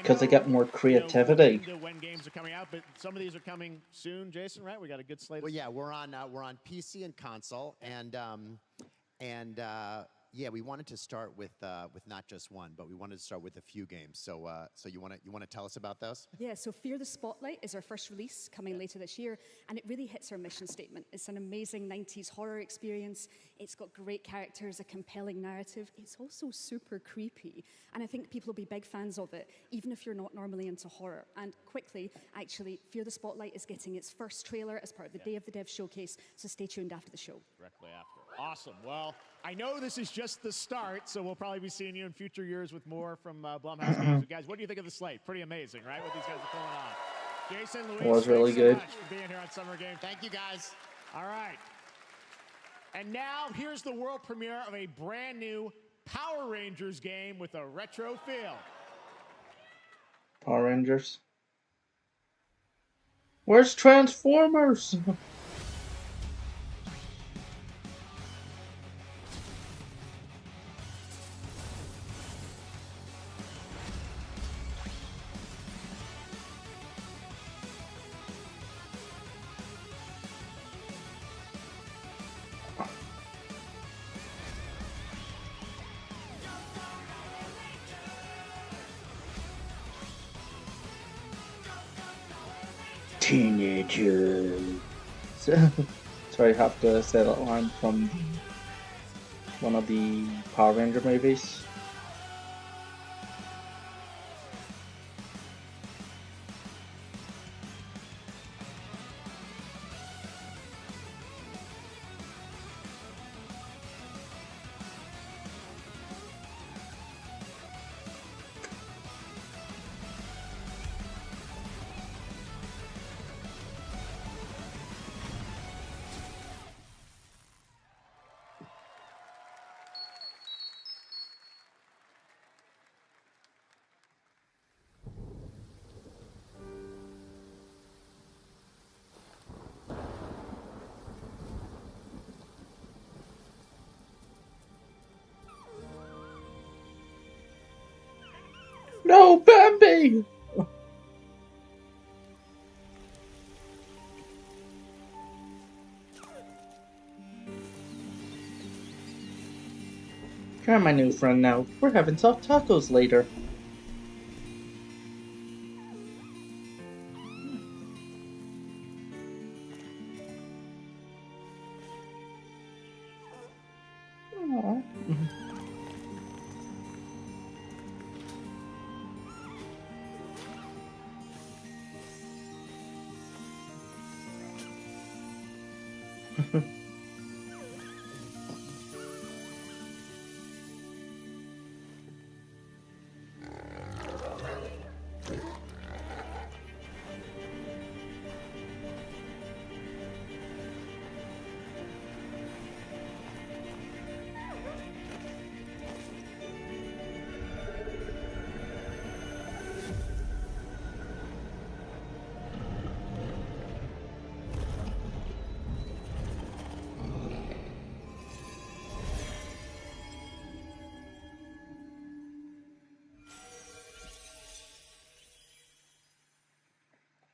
because they get more creativity. Into when games are coming out, but some of these are coming soon, Jason. Right? We got a good slate. Well, yeah, we're on PC and console, and yeah, we wanted to start with not just one, but we wanted to start with a few games. So so you want to tell us about those? Yeah, so Fear the Spotlight is our first release coming later this year, and it really hits our mission statement. It's an amazing 90s horror experience. It's got great characters, a compelling narrative. It's also super creepy, and I think people will be big fans of it, even if you're not normally into horror. And quickly, actually, Fear the Spotlight is getting its first trailer as part of the Day of the Dev showcase, so stay tuned after the show. Directly after. Awesome. Well, I know this is just the start, so we'll probably be seeing you in future years with more from Blumhouse Games. Guys, what do you think of the slate? Pretty amazing, right? What these guys are pulling off. Jason, Luis, It was really thanks good. so much for being here on Summer Game. Thank you, guys. All right. And now here's the world premiere of a brand new Power Rangers game with a retro feel. Power Rangers. Where's Transformers? Teenagers. Sorry, I have to say that line from one of the Power Ranger movies. No, Bambi! You're my new friend now. We're having soft tacos later. Aww.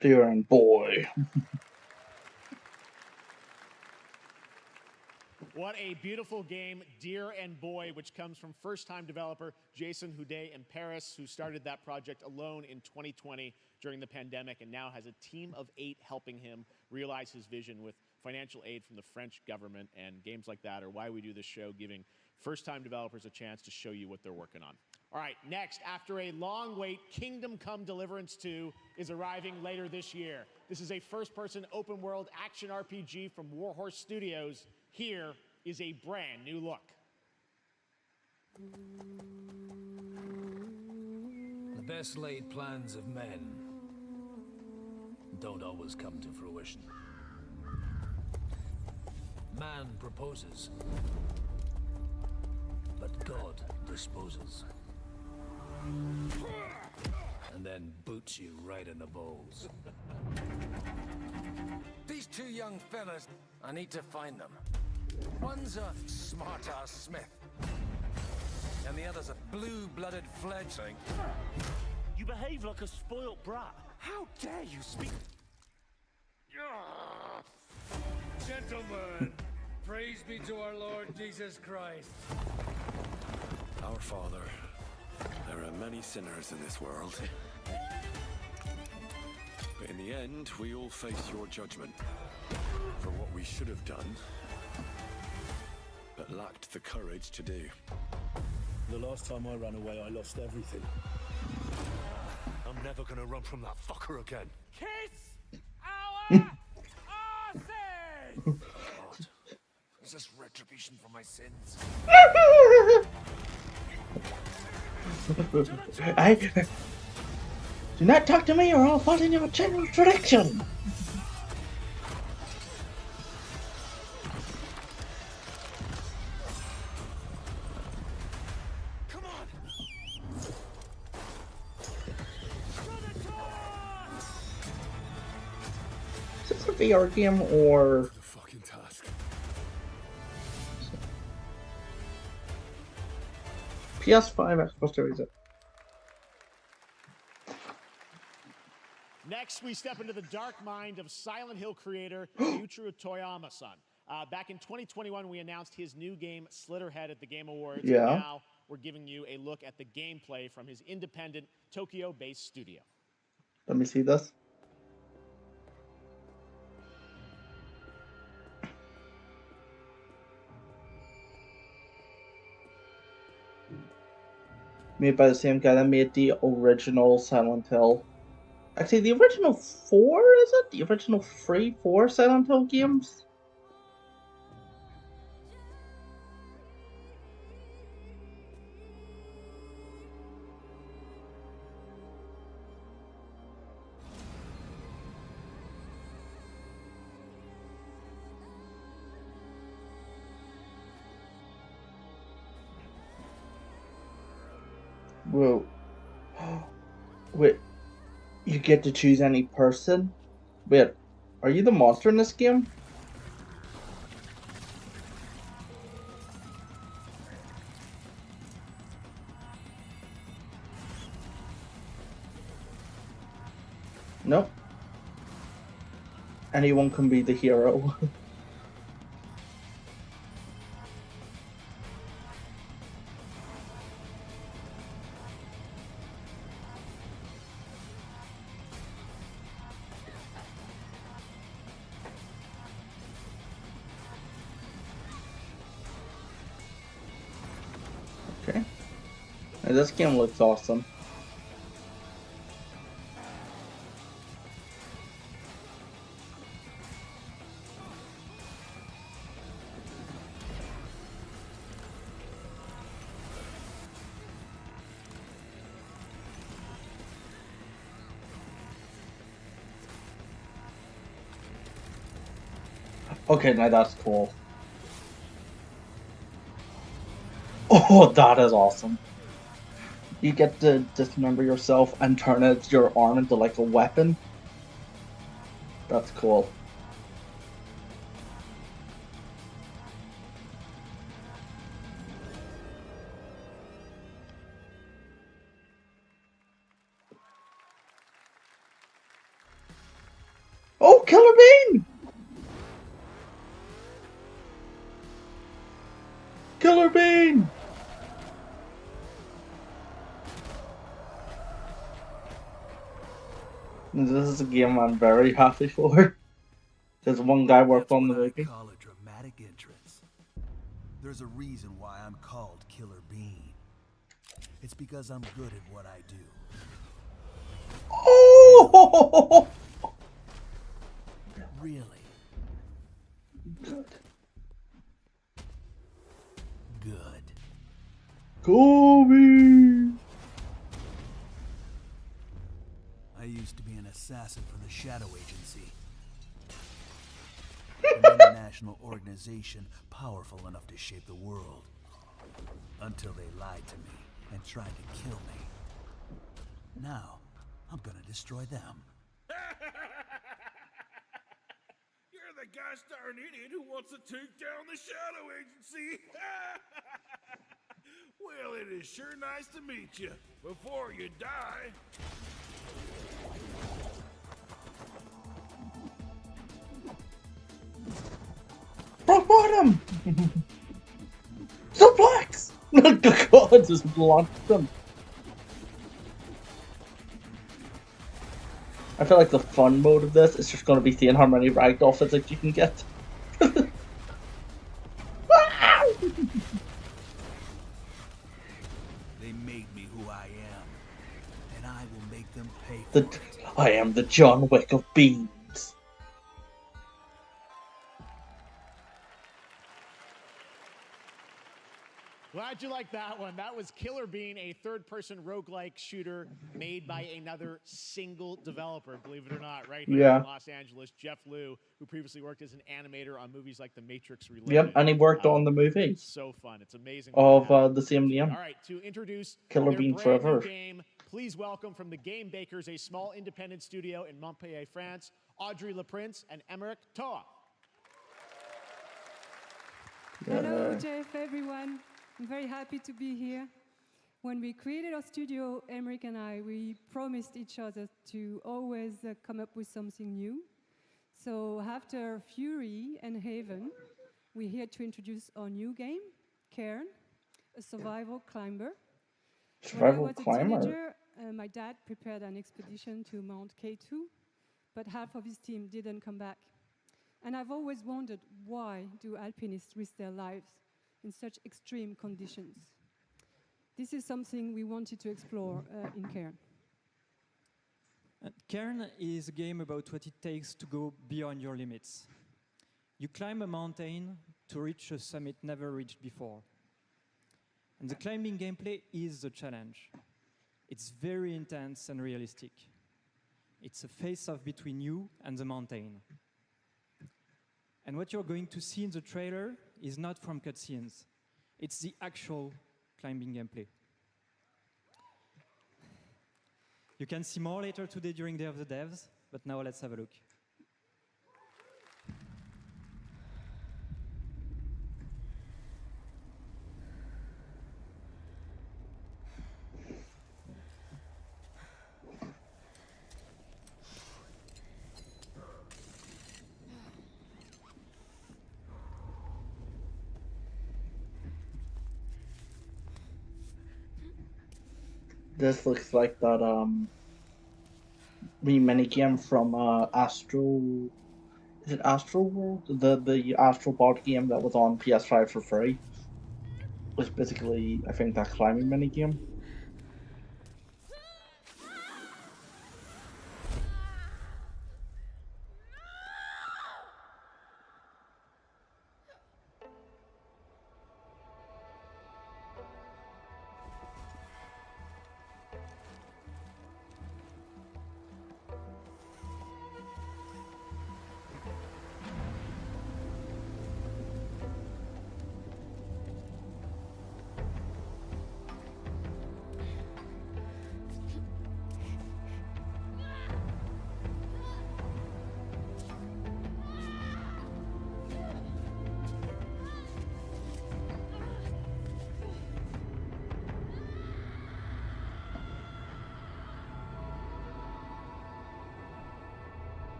Dear and boy. What a beautiful game, Dear and Boy, which comes from first-time developer Jason Houdet in Paris, who started that project alone in 2020 during the pandemic and now has a team of 8 helping him realize his vision with financial aid from the French government. And games like that are why we do this show, giving first-time developers a chance to show you what they're working on. All right, next, after a long wait, Kingdom Come Deliverance 2 is arriving later this year. This is a first-person open-world action RPG from Warhorse Studios. Here is a brand new look. The best laid plans of men don't always come to fruition. Man proposes, but God disposes. And then boots you right in the balls. These two young fellas. I need to find them. One's a smart-ass smith, and the other's a blue-blooded fledgling. You behave like a spoilt brat. How dare you speak? Gentlemen, praise be to our Lord Jesus Christ. Our Father, there are many sinners in this world. But in the end, we all face your judgment for what we should have done, but lacked the courage to do. The last time I ran away, I lost everything. I'm never gonna run from that fucker again. Kiss our asses! God, is this retribution for my sins? Do not talk to me or I'll fall in your general direction. Come on! Is this a VR game or? The fucking task. PS5, Xbox Series X. Next, we step into the dark mind of Silent Hill creator Yuichiro Toyama-san. Back in 2021, we announced his new game, Slitterhead, at the Game Awards. Yeah. And now we're giving you a look at the gameplay from his independent, Tokyo-based studio. Let me see this. Made by the same guy that made the original Silent Hill. Actually, the original 4, is it? The original 4 Silent Hill games? Whoa. Wait. You get to choose any person? Wait, are you the monster in this game? Nope. Anyone can be the hero. Okay. Now, this game looks awesome. Okay, now that's cool. Oh, that is awesome. You get to dismember yourself and turn your arm into like a weapon. That's cool. Oh, Killer Bean! Killer Bean! This is a game I'm very happy for. There's one guy worked on the movie. Call a dramatic entrance. There's a reason why I'm called Killer Bean. It's because I'm good at what I do. Oh! Really? Good. Good. Kobe! I used to be an assassin for the Shadow Agency. An international organization powerful enough to shape the world. Until they lied to me and tried to kill me. Now, I'm gonna destroy them. You're the gosh darn idiot who wants to take down the Shadow Agency. Well, it is sure nice to meet you. Before you die. Rock bottom! Suplex! God, just blocked them. I feel like the fun mode of this is just going to be seeing how many ragdoll physics you can get. They made me who I am, and I will make them pay for it. I am the John Wick of beans. Glad you liked that one. That was Killer Bean, a third-person roguelike shooter made by another single developer, believe it or not, right here in Los Angeles. Jeff Liu, who previously worked as an animator on movies like The Matrix Related. Yep, and he worked on the movie. So fun. It's amazing. Of the same name. All right, to introduce Killer their Bean brand Forever. new game, please welcome from the Game Bakers, a small independent studio in Montpellier, France, Audrey Laprince and Emmerich Toa. Hello, Jeff, everyone. I'm very happy to be here. When we created our studio, Emmerich and I, we promised each other to always come up with something new. So after Fury and Haven, we're here to introduce our new game, Cairn, a survival climber. Survival when I was climber? a teenager, my dad prepared an expedition to Mount K2, but half of his team didn't come back. And I've always wondered, why do alpinists risk their lives in such extreme conditions? This is something we wanted to explore in Cairn. Cairn is a game about what it takes to go beyond your limits. You climb a mountain to reach a summit never reached before. And the climbing gameplay is the challenge. It's very intense and realistic. It's a face-off between you and the mountain. And what you're going to see in the trailer is not from cutscenes. It's the actual climbing gameplay. You can see more later today during Day of the Devs, but now let's have a look. This looks like that mini game from Astro. Is it Astro World? The Astro Bot game that was on PS5 for free. Was basically, I think, that climbing mini game.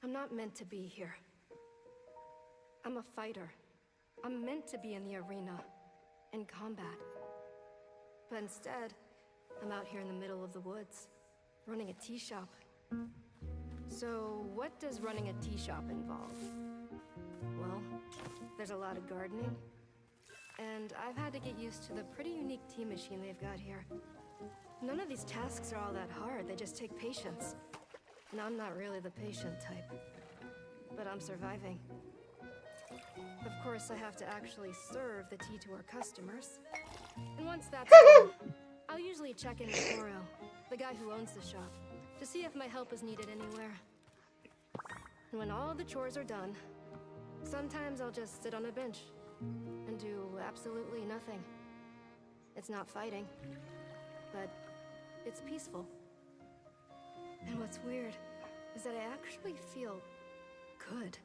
I'm not meant to be here. I'm a fighter. I'm meant to be in the arena, in combat. But instead, I'm out here in the middle of the woods, running a tea shop. So, what does running a tea shop involve? Well, there's a lot of gardening, and I've had to get used to the pretty unique tea machine they've got here. None of these tasks are all that hard, they just take patience. And I'm not really the patient type, but I'm surviving. Of course, I have to actually serve the tea to our customers. And once that's done, I'll usually check in with Moro, the guy who owns the shop, to see if my help is needed anywhere. And when all the chores are done, Sometimes I'll just sit on a bench and do absolutely nothing. It's not fighting, but it's peaceful. And what's weird is that I actually feel good.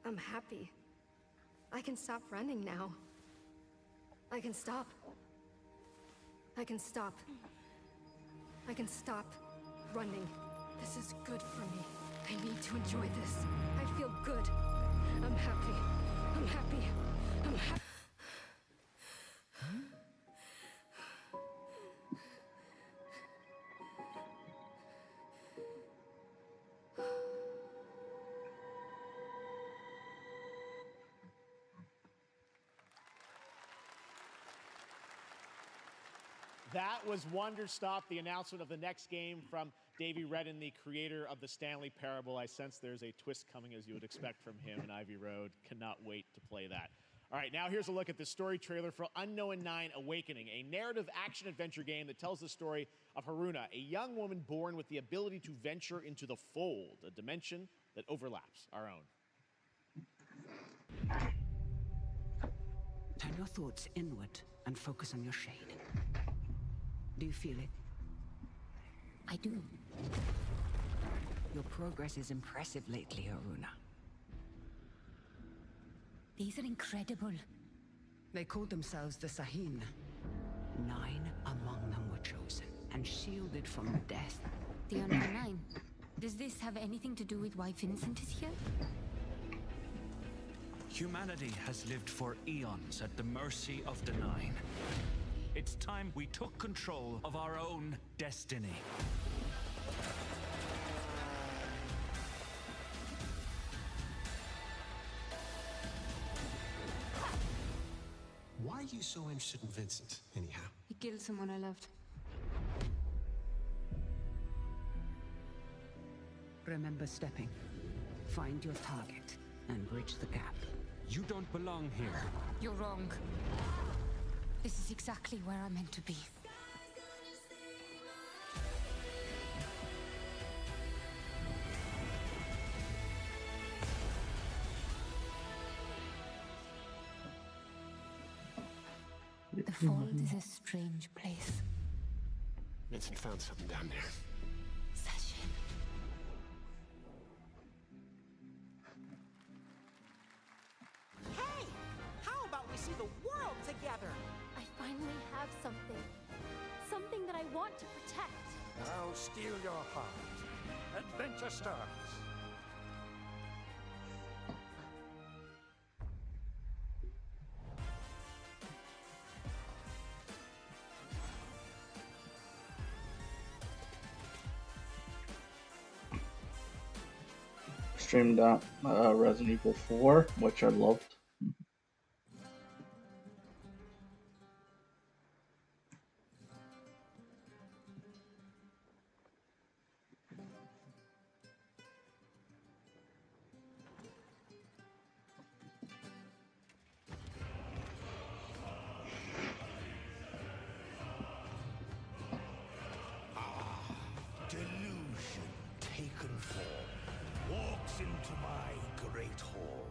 I'm happy. I can stop running now. I can stop. I can stop. I can stop running. This is good for me. I need to enjoy this. I feel good. I'm happy. I'm happy. I'm happy. That was Wonder Stop, the announcement of the next game from Davey Redden, the creator of the Stanley Parable. I sense there's a twist coming, as you would expect from him in Ivy Road. Cannot wait to play that. All right, now here's a look at the story trailer for Unknown 9 Awakening, a narrative action-adventure game that tells the story of Haruna, a young woman born with the ability to venture into the fold, a dimension that overlaps our own. Turn your thoughts inward and focus on your shade. Do you feel it? I do. Your progress is impressive lately, Haruna. These are incredible. They called themselves the Sahin. 9 among them were chosen and shielded from death. The Unknown 9. Does this have anything to do with why Vincent is here? Humanity has lived for eons at the mercy of the 9. It's time we took control of our own destiny. Why are you so interested in Vincent, anyhow? He killed someone I loved. Remember stepping. Find your target and bridge the gap. You don't belong here. You're wrong. This is exactly where I'm meant to be. The Fold is a strange place. Vincent found something down there. Sachin. Hey! How about we see the world together? I finally have something. Something that I want to protect. I'll steal your heart. Adventure starts. Streamed out Resident Evil 4, which I loved. Delusion taken form walks into my great hall.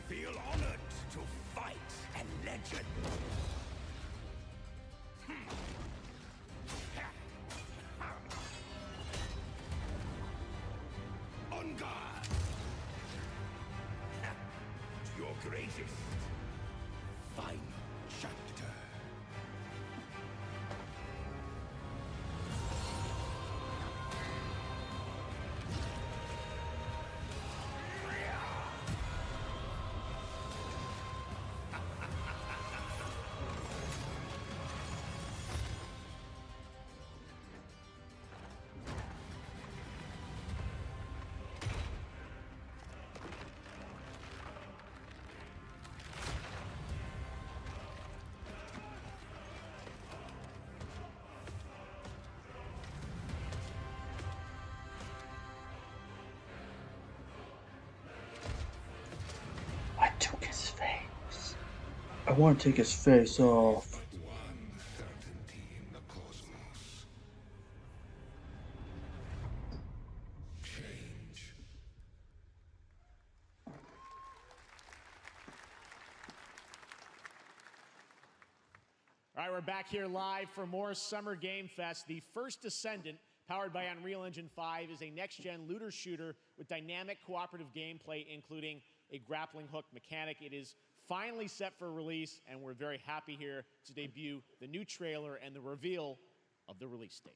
Feel honored to fight a legend. On guard! To your greatest final chapter. I want to take his face off. All right, we're back here live for more Summer Game Fest. The first Descendant, powered by Unreal Engine 5, is a next-gen looter shooter with dynamic cooperative gameplay, including a grappling hook mechanic. It is finally set for release, and we're very happy here to debut the new trailer and the reveal of the release date.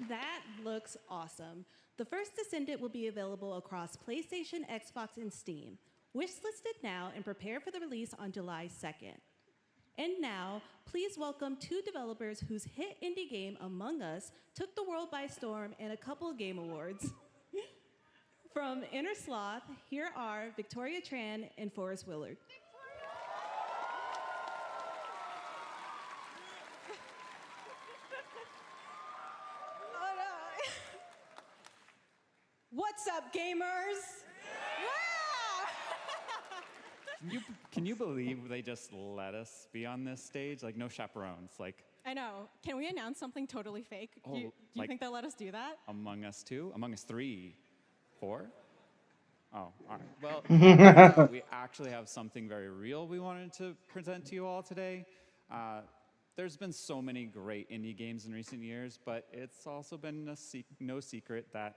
That looks awesome. The first Descendant will be available across PlayStation, Xbox, and Steam. Wishlisted now and prepare for the release on July 2nd. And now, please welcome two developers whose hit indie game, Among Us, took the world by storm in a couple of game awards. From Inner Sloth, here are Victoria Tran and Forrest Willard. What's up, gamers? Can you believe they just let us be on this stage? Like, no chaperones. Like, I know. Can we announce something totally fake? Do you like think they'll let us do that? Among Us 2? Among Us 3? 4? Oh, all right. Well, we actually have something very real we wanted to present to you all today. There's been so many great indie games in recent years, but it's also been no secret that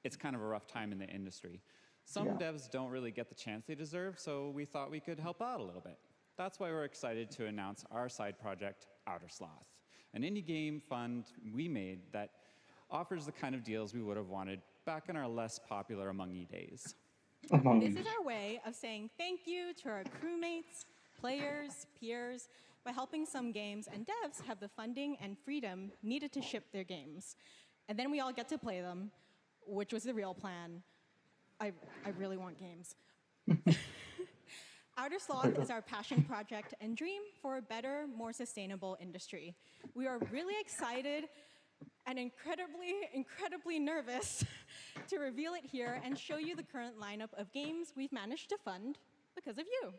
it's kind of a rough time in the industry. Some devs don't really get the chance they deserve, so we thought we could help out a little bit. That's why we're excited to announce our side project, Outer Sloth, an indie game fund we made that offers the kind of deals we would have wanted back in our less popular Among Us days. This is our way of saying thank you to our crewmates, players, peers, by helping some games and devs have the funding and freedom needed to ship their games. And then we all get to play them, which was the real plan. I really want games. Outer Sloth is our passion project and dream for a better, more sustainable industry. We are really excited and incredibly nervous to reveal it here and show you the current lineup of games we've managed to fund because of you.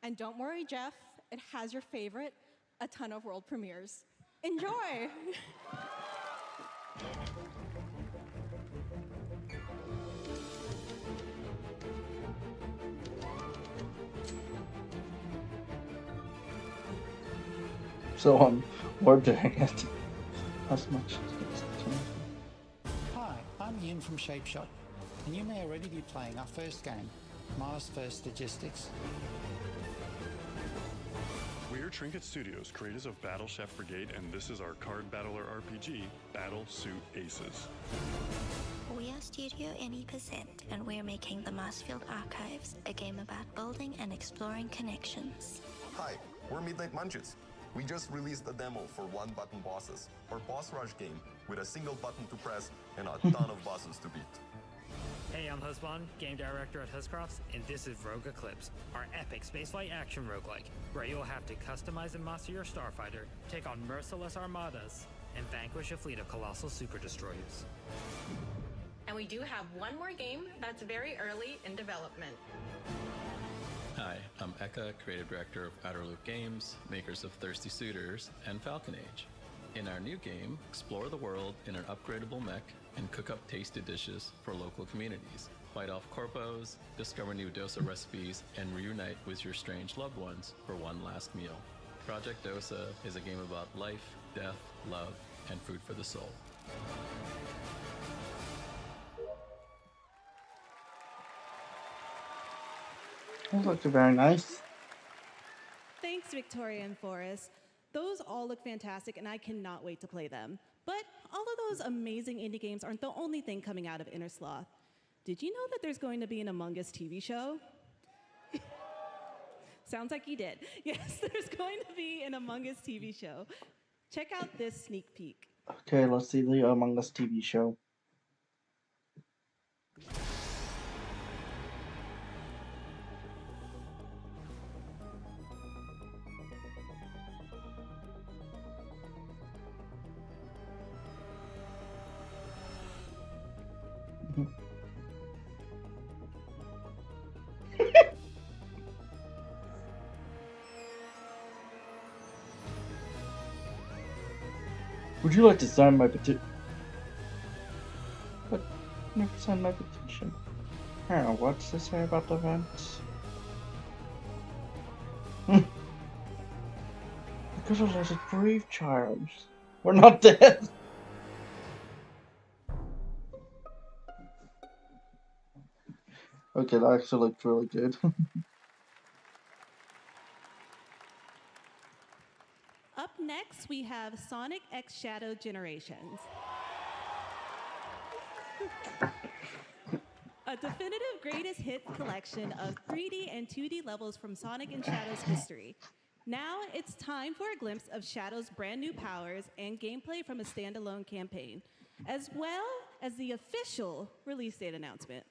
And don't worry, Jeff, it has your favorite, a ton of world premieres. Enjoy! So we're doing it as much as Shape Shot, and you may already be playing our first game, Mars First Logistics. We're Trinket Studios, creators of Battle Chef Brigade, and this is our card battler RPG, Battle Suit Aces. We are Studio 80%, and we're making the Marsfield Archives, a game about building and exploring connections. Hi, we're Midnight Munches. We just released a demo for one-button bosses, our boss rush game, with a single button to press and a ton of bosses to beat. Hey, I'm Husband, game director at Huscrofts, and this is Rogue Eclipse, our epic spaceflight action roguelike, where you'll have to customize and master your starfighter, take on merciless armadas, and vanquish a fleet of colossal super destroyers. And we do have one more game that's very early in development. Hi, I'm Eka, creative director of Outer Loop Games, makers of Thirsty Suitors and Falcon Age. In our new game, explore the world in an upgradable mech and cook up tasty dishes for local communities. Fight off corpos, discover new dosa recipes, and reunite with your strange loved ones for one last meal. Project Dosa is a game about life, death, love, and food for the soul. Those look very nice. Thanks, Victoria and Forrest. Those all look fantastic, and I cannot wait to play them. But all of those amazing indie games aren't the only thing coming out of Inner Sloth. Did you know that there's going to be an Among Us TV show? Sounds like you did. Yes, there's going to be an Among Us TV show. Check out this sneak peek. Okay, let's see the Among Us TV show. Would you like to sign my petition? But never signed my petition. What's this say about the event? Because of this brave child. We're not dead. Okay, that actually looked really good. Up next, we have Sonic X Shadow Generations. A definitive greatest hits collection of 3D and 2D levels from Sonic and Shadow's history. Now it's time for a glimpse of Shadow's brand new powers and gameplay from a standalone campaign, as well as the official release date announcement.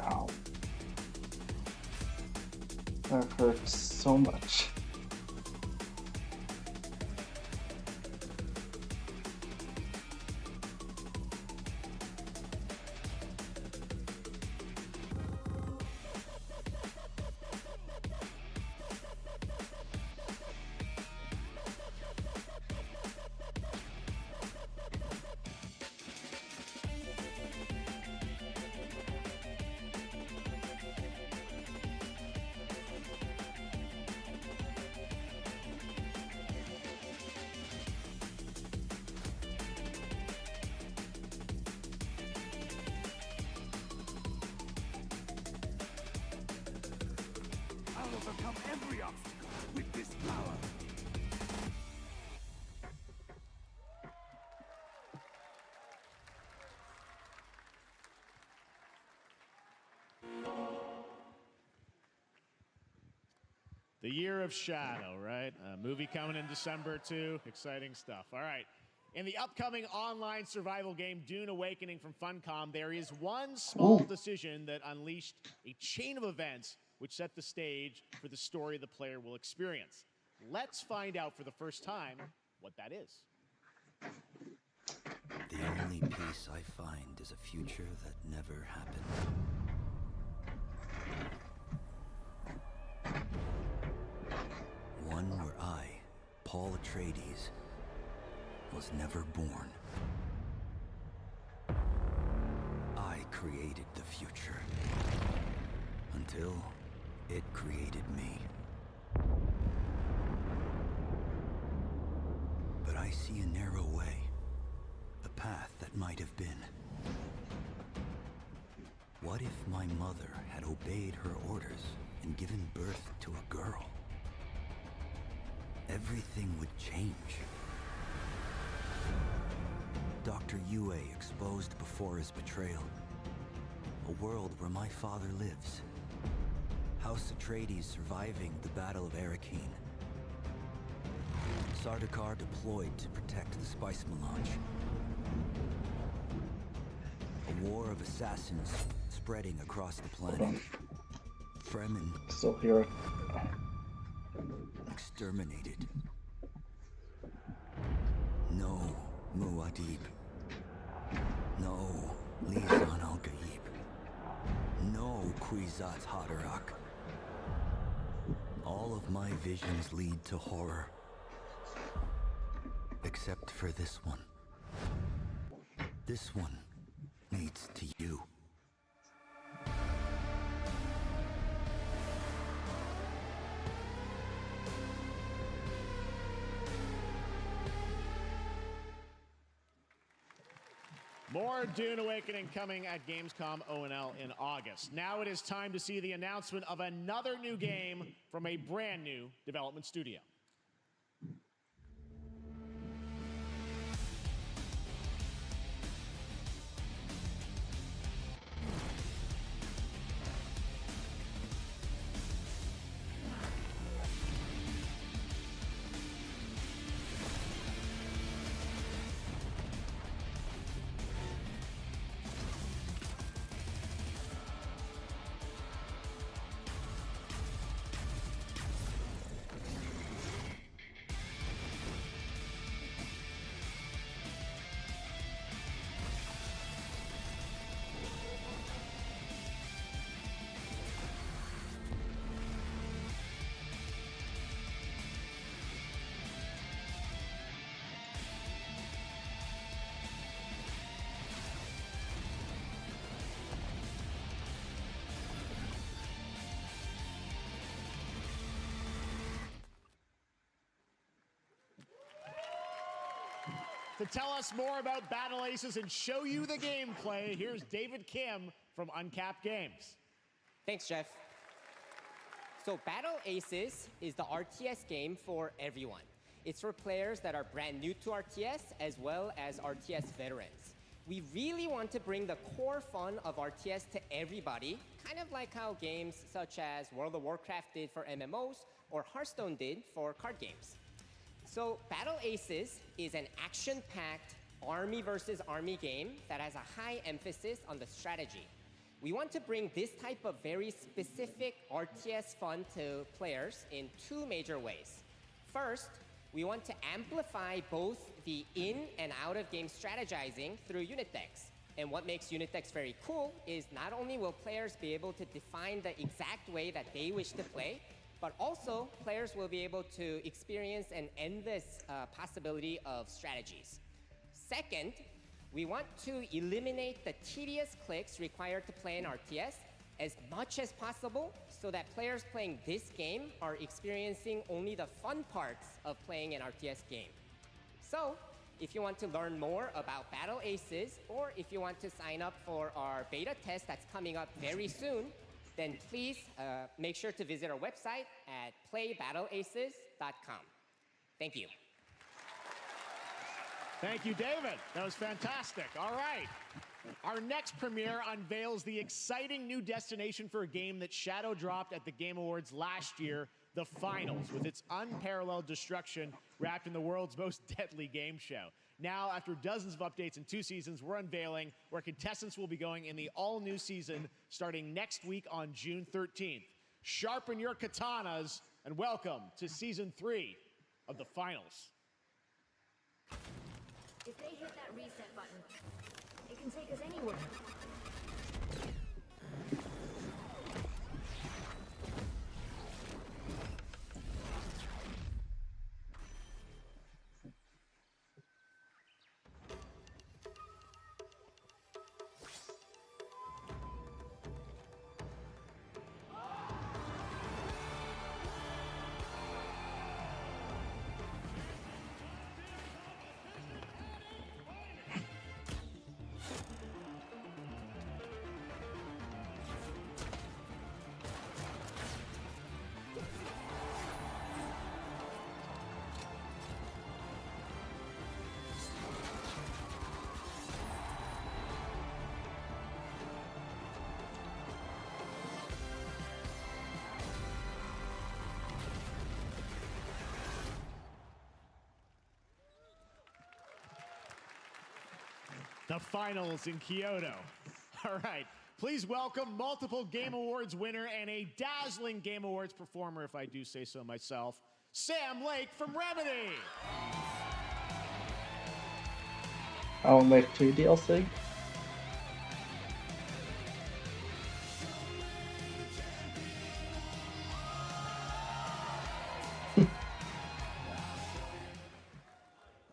Ow. That hurts so much. I'll overcome every obstacle with this power. The Year of Shadow, right? A movie coming in December too. Exciting stuff. All right. In the upcoming online survival game Dune Awakening from Funcom, there is one small decision that unleashed a chain of events which set the stage for the story the player will experience. Let's find out for the first time what that is. The only peace I find is a future that never happened. One where I, Paul Atreides, was never born. created the future. Until it created me. But I see a narrow way. A path that might have been. What if my mother had obeyed her orders and given birth to a girl? Everything would change. Dr. Yue exposed before his betrayal. A world where my father lives. House Atreides surviving the Battle of Arrakeen. Sardaukar deployed to protect the spice melange. A war of assassins spreading across the planet. Fremen Still here. exterminated. No Muad'Dib. No Lisan al-Gaib. No Kwisatz Haderach. All of my visions lead to horror. Except for this one. This one leads to you. More Dune Awakening coming at Gamescom O&L in August. Now it is time to see the announcement of another new game from a brand new development studio. To tell us more about Battle Aces and show you the gameplay, here's David Kim from Uncapped Games. Thanks, Jeff. So Battle Aces is the RTS game for everyone. It's for players that are brand new to RTS as well as RTS veterans. We really want to bring the core fun of RTS to everybody, kind of like how games such as World of Warcraft did for MMOs or Hearthstone did for card games. So Battle Aces is an action-packed army versus army game that has a high emphasis on the strategy. We want to bring this type of very specific RTS fun to players in two major ways. First, we want to amplify both the in and out of game strategizing through unit decks. And what makes unit decks very cool is not only will players be able to define the exact way that they wish to play, but also players will be able to experience an endless possibility of strategies. Second, we want to eliminate the tedious clicks required to play an RTS as much as possible so that players playing this game are experiencing only the fun parts of playing an RTS game. So, if you want to learn more about Battle Aces, or if you want to sign up for our beta test that's coming up very soon, then please make sure to visit our website at playbattleaces.com. Thank you. Thank you, David. That was fantastic. All right. Our next premiere unveils the exciting new destination for a game that shadow dropped at the Game Awards last year, the Finals, with its unparalleled destruction wrapped in the world's most deadly game show. Now, after dozens of updates in 2 seasons, we're unveiling where contestants will be going in the all-new season starting next week on June 13th. Sharpen your katanas and welcome to Season 3 of the Finals. If they hit that reset button, it can take us anywhere. the finals in Kyoto. All right, please welcome multiple Game Awards winner and a dazzling Game Awards performer, if I do say so myself, Sam Lake from Remedy. I'll make 2 DLC.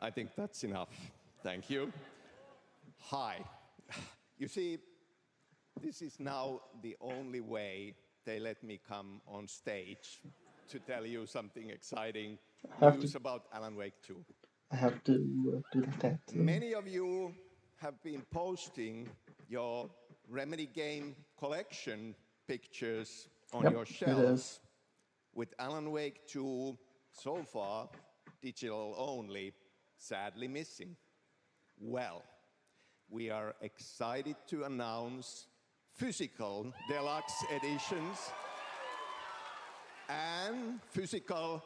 I think that's enough. Thank you. Hi. You see, this is now the only way they let me come on stage to tell you something exciting news about Alan Wake 2. I have to do that. Many of you have been posting your Remedy game collection pictures on your shelves with Alan Wake 2 so far digital only, sadly missing. Well, we are excited to announce physical deluxe editions and physical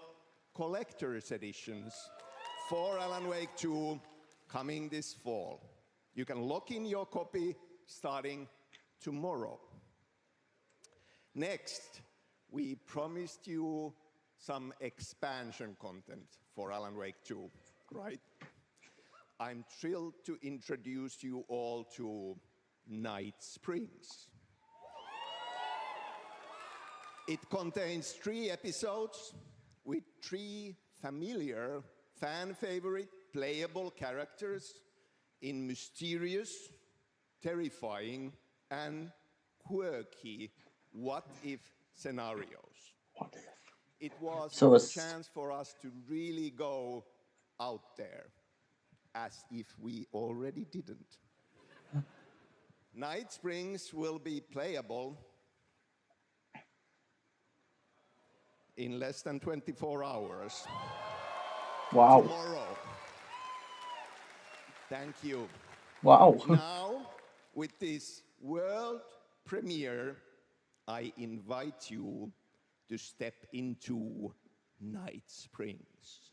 collector's editions for Alan Wake 2 coming this fall. You can lock in your copy starting tomorrow. Next, we promised you some expansion content for Alan Wake 2, right? I'm thrilled to introduce you all to Night Springs. It contains 3 episodes with 3 familiar, fan-favorite, playable characters in mysterious, terrifying, and quirky what-if scenarios. What if? It was So a chance for us to really go out there, as if we already didn't. Night Springs will be playable in less than 24 hours. Wow. Tomorrow. Thank you. Wow. Now, with this world premiere, I invite you to step into Night Springs.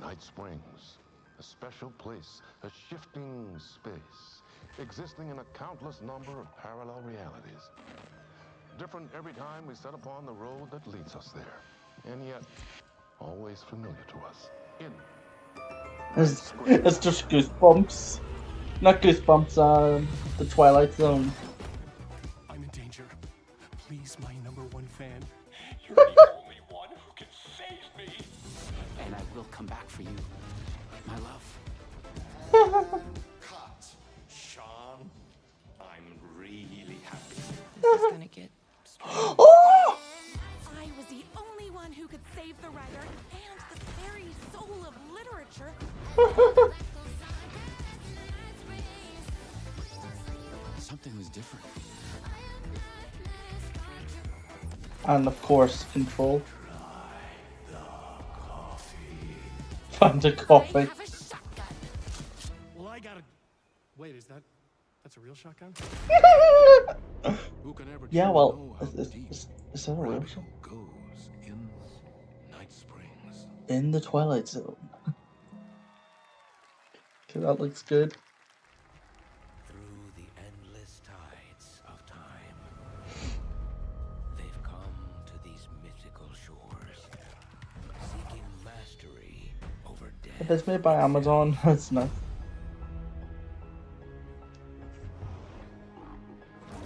Night Springs, a special place, a shifting space, existing in a countless number of parallel realities. Different every time we set upon the road that leads us there, and yet always familiar to us. It's just Goosebumps. Not Goosebumps, the Twilight Zone. I'm in danger. Please, my #1 fan. You're the only one who can save me. And I will come back for you, my love. Cut. Sean, I'm really happy. This is gonna get Oh! I was the only one who could save the writer and the very soul of literature. something was different. And of course, Control. Find a coffee. Well, I gotta. Wait, that's a real shotgun? Who can ever Yeah, truly well, know how deep is that a real shot? goes in Night Springs? In the Twilight Zone. Okay, that looks good. Through the endless tides of time, they've come to these mythical shores, seeking mastery over death. If it's made by Amazon, it's nice.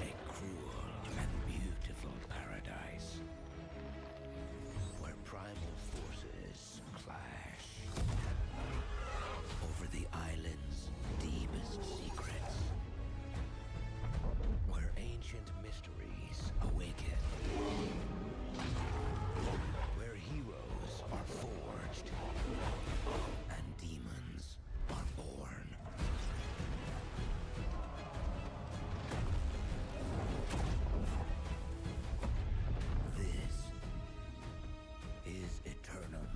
A cruel and beautiful paradise, where primal forces clash over the island's deepest secrets, where ancient mysteries awaken, where heroes are forged and demons are born. This is Eternum.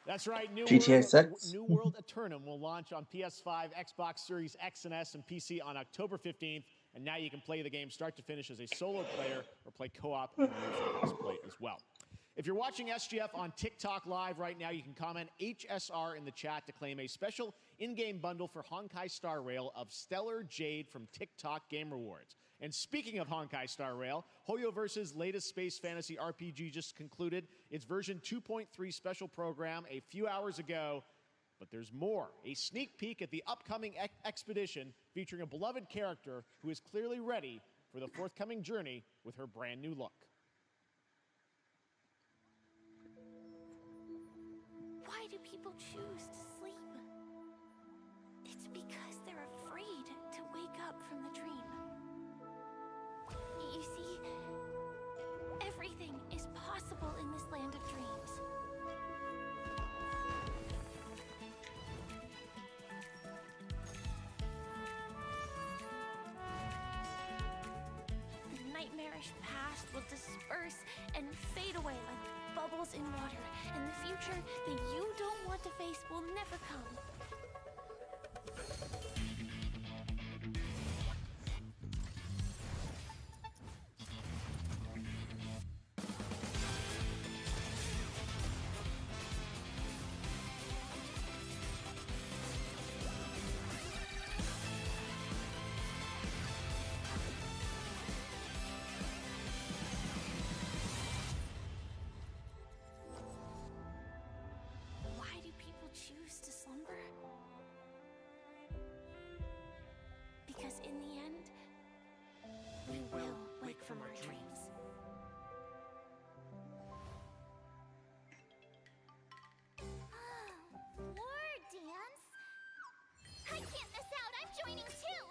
That's right. GTA 6. New World Eternum will launch on PS5, Xbox Series X and S, and PC on October 15th, And now you can play the game start to finish as a solo player or play co-op and multiplayer as well. If you're watching SGF on TikTok Live right now, you can comment HSR in the chat to claim a special in-game bundle for Honkai Star Rail of Stellar Jade from TikTok Game Rewards. And speaking of Honkai Star Rail, Hoyoverse's latest space fantasy RPG just concluded its version 2.3 special program a few hours ago. But there's more. A sneak peek at the upcoming expedition featuring a beloved character who is clearly ready for the forthcoming journey with her brand new look. Why do people choose to sleep? It's because they're afraid to wake up from the dream. You see, everything is possible in this land of dreams. The nightmarish past will disperse and fade away like bubbles in water, and the future that you don't want to face will never come. Choose to slumber? Because in the end, we will wake from our dreams. War dance? I can't miss out. I'm joining too.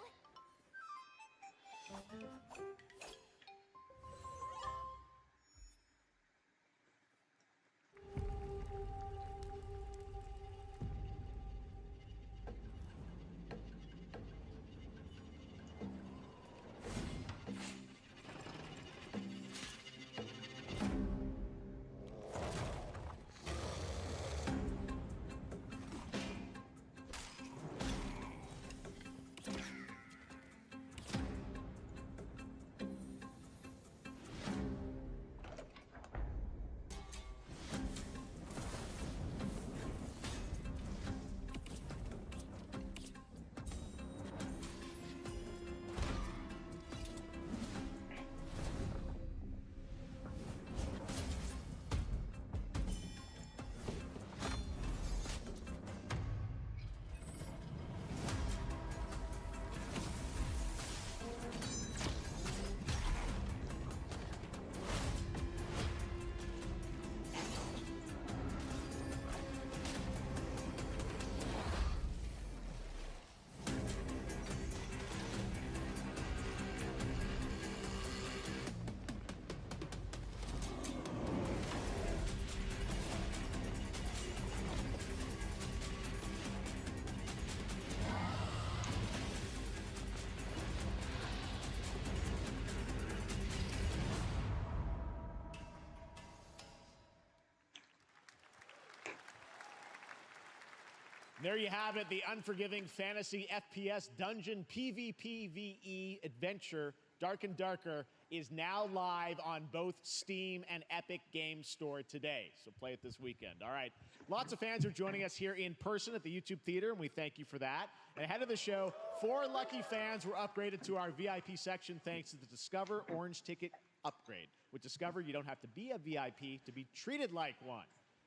There you have it, the unforgiving fantasy FPS dungeon PvPvE adventure, Dark and Darker, is now live on both Steam and Epic Games Store today. So play it this weekend. All right. Lots of fans are joining us here in person at the YouTube Theater, and we thank you for that. And ahead of the show, 4 lucky fans were upgraded to our VIP section thanks to the Discover Orange Ticket upgrade. With Discover, you don't have to be a VIP to be treated like one.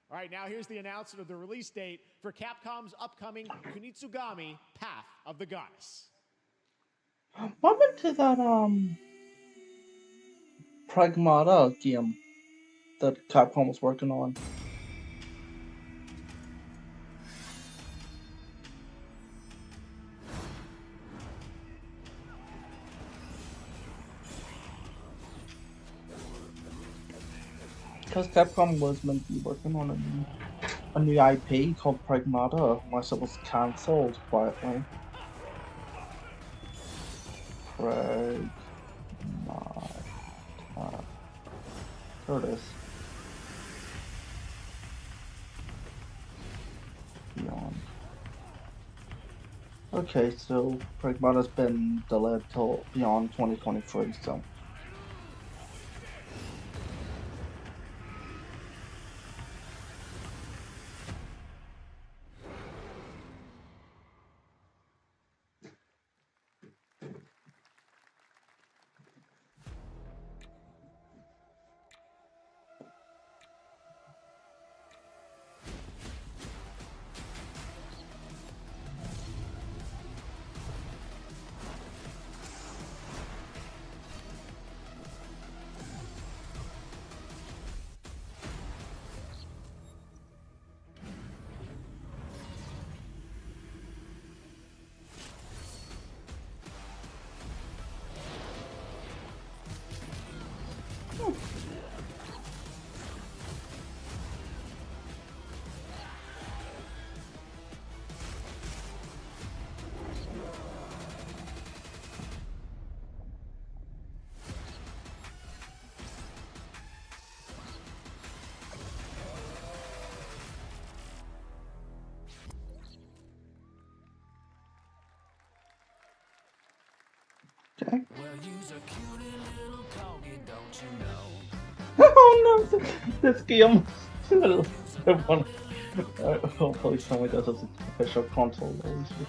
All right, now here's the announcement of the release date for Capcom's upcoming Kunitsugami Path of the Goddess. What happened to that Pragmata game that Capcom was working on? Because Capcom was meant to be working on a new IP called Pragmata, unless it was cancelled quietly. Pragmata. There it is. Beyond. Okay, so Pragmata's been delayed till beyond 2023, so. Okay. Oh no, this game. Hopefully somebody does an official console release or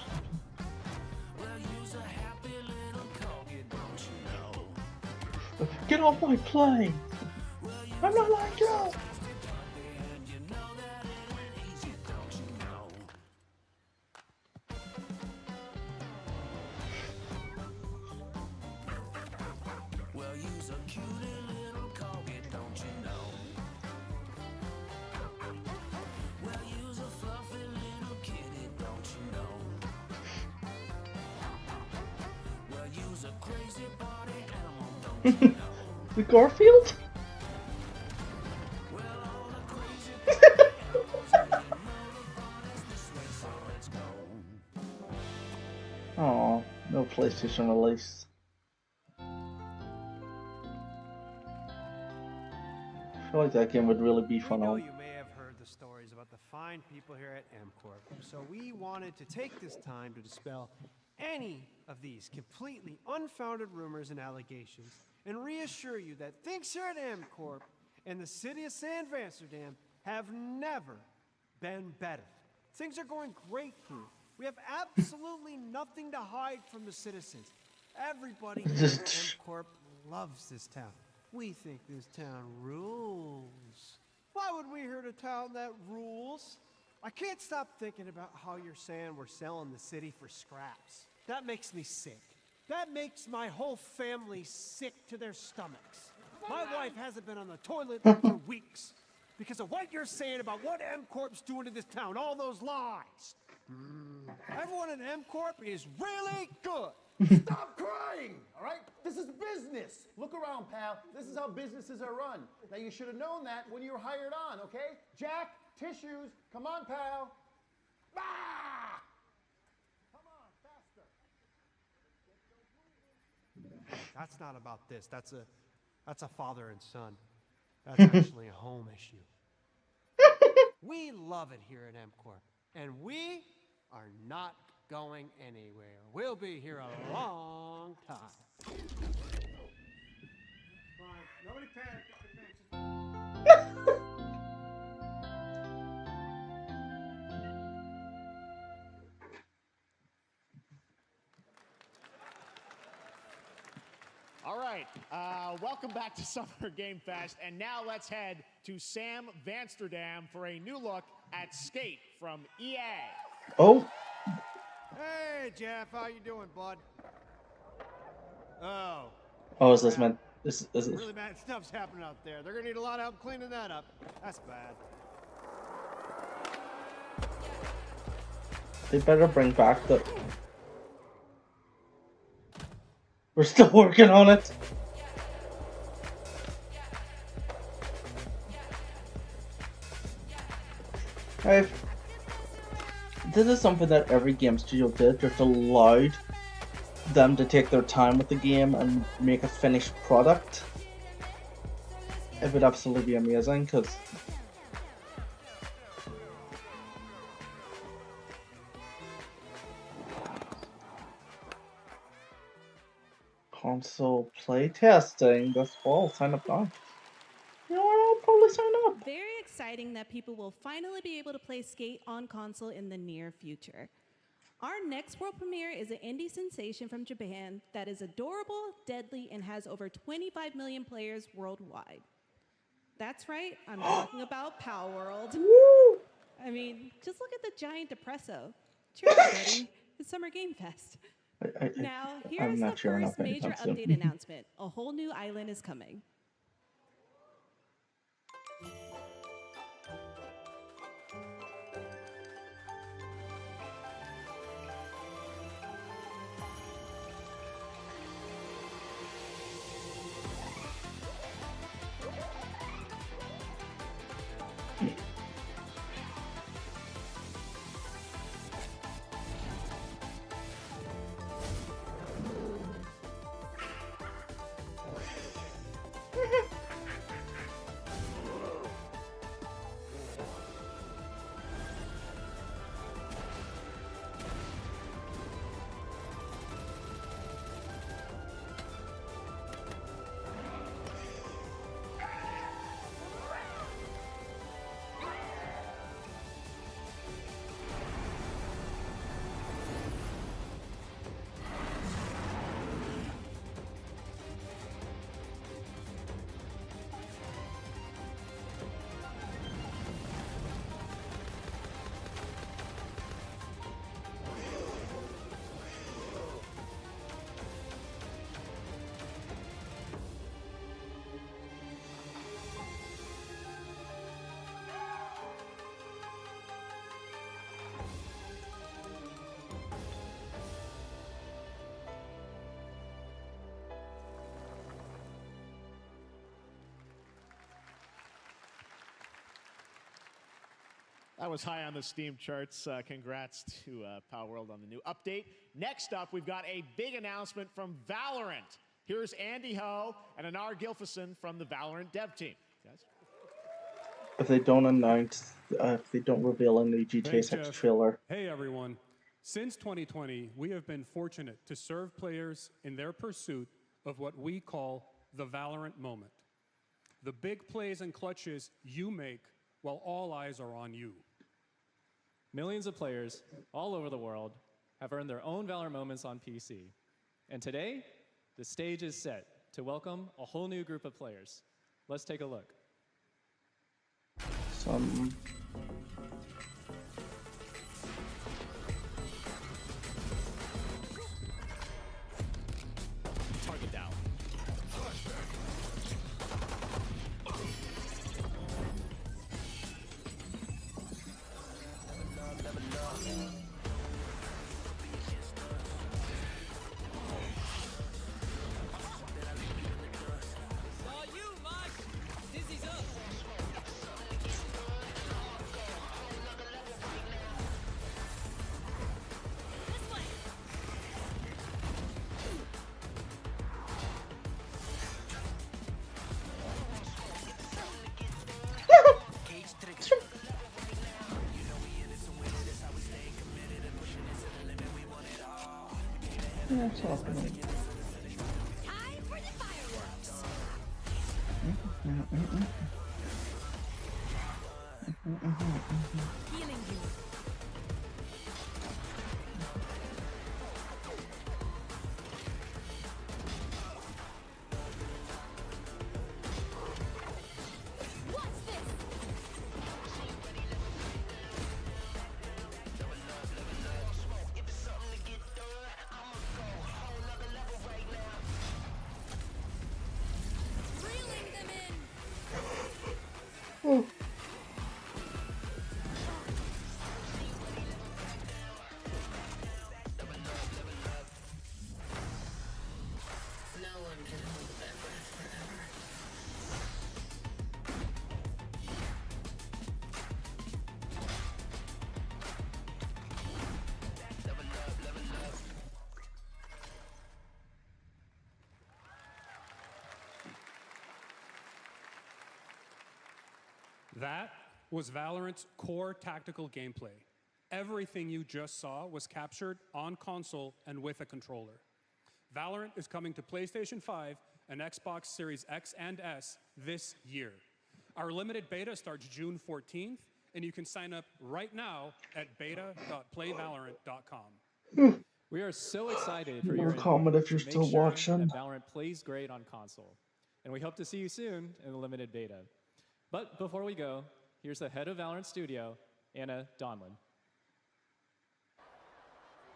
something. Get off my plane! I'm not like you! The Garfield? Oh, no PlayStation release. I feel like that game would really be fun. You may have heard the stories about the fine people here at MCorp, so we wanted to take this time to dispel any of these completely unfounded rumors and allegations and reassure you that things here at MCorp and the city of San Vansterdam have never been better. Things are going great here. We have absolutely nothing to hide from the citizens. Everybody here at MCorp loves this town. We think this town rules. Why would we hurt a town that rules? I can't stop thinking about how you're saying we're selling the city for scraps. That makes me sick. That makes my whole family sick to their stomachs. My wife hasn't been on the toilet for weeks because of what you're saying about what MCorp's doing to this town, all those lies. Everyone at MCorp is really good. Stop crying, all right? This is business. Look around, pal. This is how businesses are run. Now, you should have known that when you were hired on, okay? Jack, tissues. Come on, pal. Ah! Come on, faster. That's not about this. That's a father and son. That's actually a home issue. We love it here at MCorp, and we are not going anywhere. We'll be here a long time. Fine. Nobody panic. All right, welcome back to Summer Game Fest, and now let's head to Sam Vansterdam for a new look at Skate from EA. Oh. Hey, Jeff, how you doing, bud? Oh. Oh, is this meant? Is it? Really bad stuff's happening out there. They're gonna need a lot of help cleaning that up. That's bad. They better bring back the. We're still working on it. This is something that every game studio did, just allowed them to take their time with the game and make a finished product. It would absolutely be amazing, because console playtesting this fall. Sign up now. You know, I'll probably sign up. Very exciting that people will finally be able to play Skate on console in the near future. Our next world premiere is an indie sensation from Japan that is adorable, deadly, and has over 25 million players worldwide. That's right, I'm talking about Pow World. I mean, just look at the giant depresso. Cheer up, buddy. It's Summer Game Fest. Now, here's the first major update announcement. A whole new island is coming. That was high on the Steam charts. Congrats to Pow World on the new update. Next up, we've got a big announcement from Valorant. Here's Andy Ho and Anar Gilfison from the Valorant dev team. Guys? If they don't announce, if they don't reveal a new GTA 6 trailer. Hey everyone. Since 2020, we have been fortunate to serve players in their pursuit of what we call the Valorant moment. The big plays and clutches you make while all eyes are on you. Millions of players all over the world have earned their own Valorant moments on PC. And today, the stage is set to welcome a whole new group of players. Let's take a look. Target down. Yeah, it's happening. Healing you. Oh. That was Valorant's core tactical gameplay. Everything you just saw was captured on console and with a controller. Valorant is coming to PlayStation 5 and Xbox Series X and S this year. Our limited beta starts June 14th, and you can sign up right now at beta.playvalorant.com. We are so excited for No your comment if you're to make still sure watching. that Valorant plays great on console. And we hope to see you soon in the limited beta. But before we go, here's the head of Valorant Studio, Anna Donlin.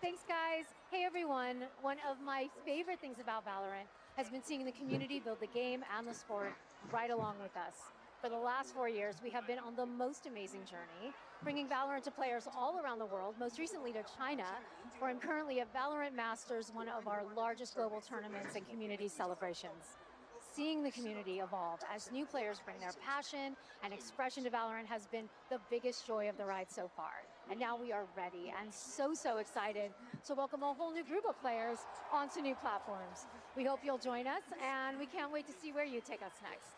Thanks, guys. Hey, everyone. One of my favorite things about Valorant has been seeing the community build the game and the sport right along with us. For the last 4 years, we have been on the most amazing journey, bringing Valorant to players all around the world, most recently to China, where I'm currently at Valorant Masters, one of our largest global tournaments and community celebrations. Seeing the community evolve as new players bring their passion and expression to Valorant has been the biggest joy of the ride so far. And now we are ready and so excited to welcome a whole new group of players onto new platforms. We hope you'll join us, and we can't wait to see where you take us next.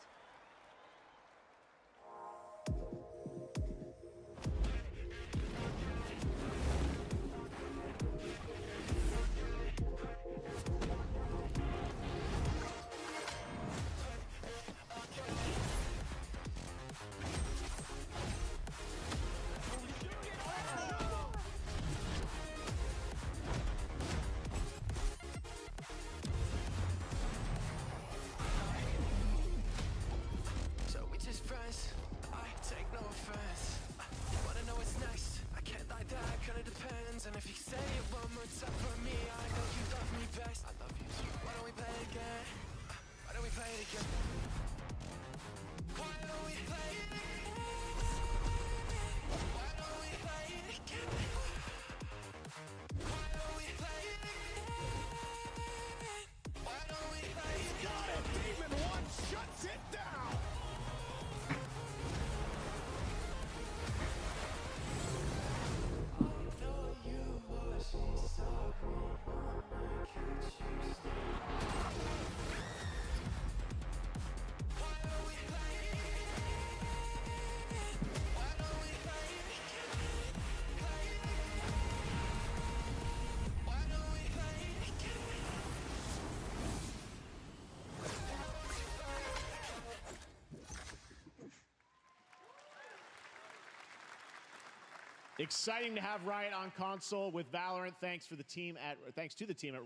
Exciting to have Riot on console with Valorant. Thanks to the team at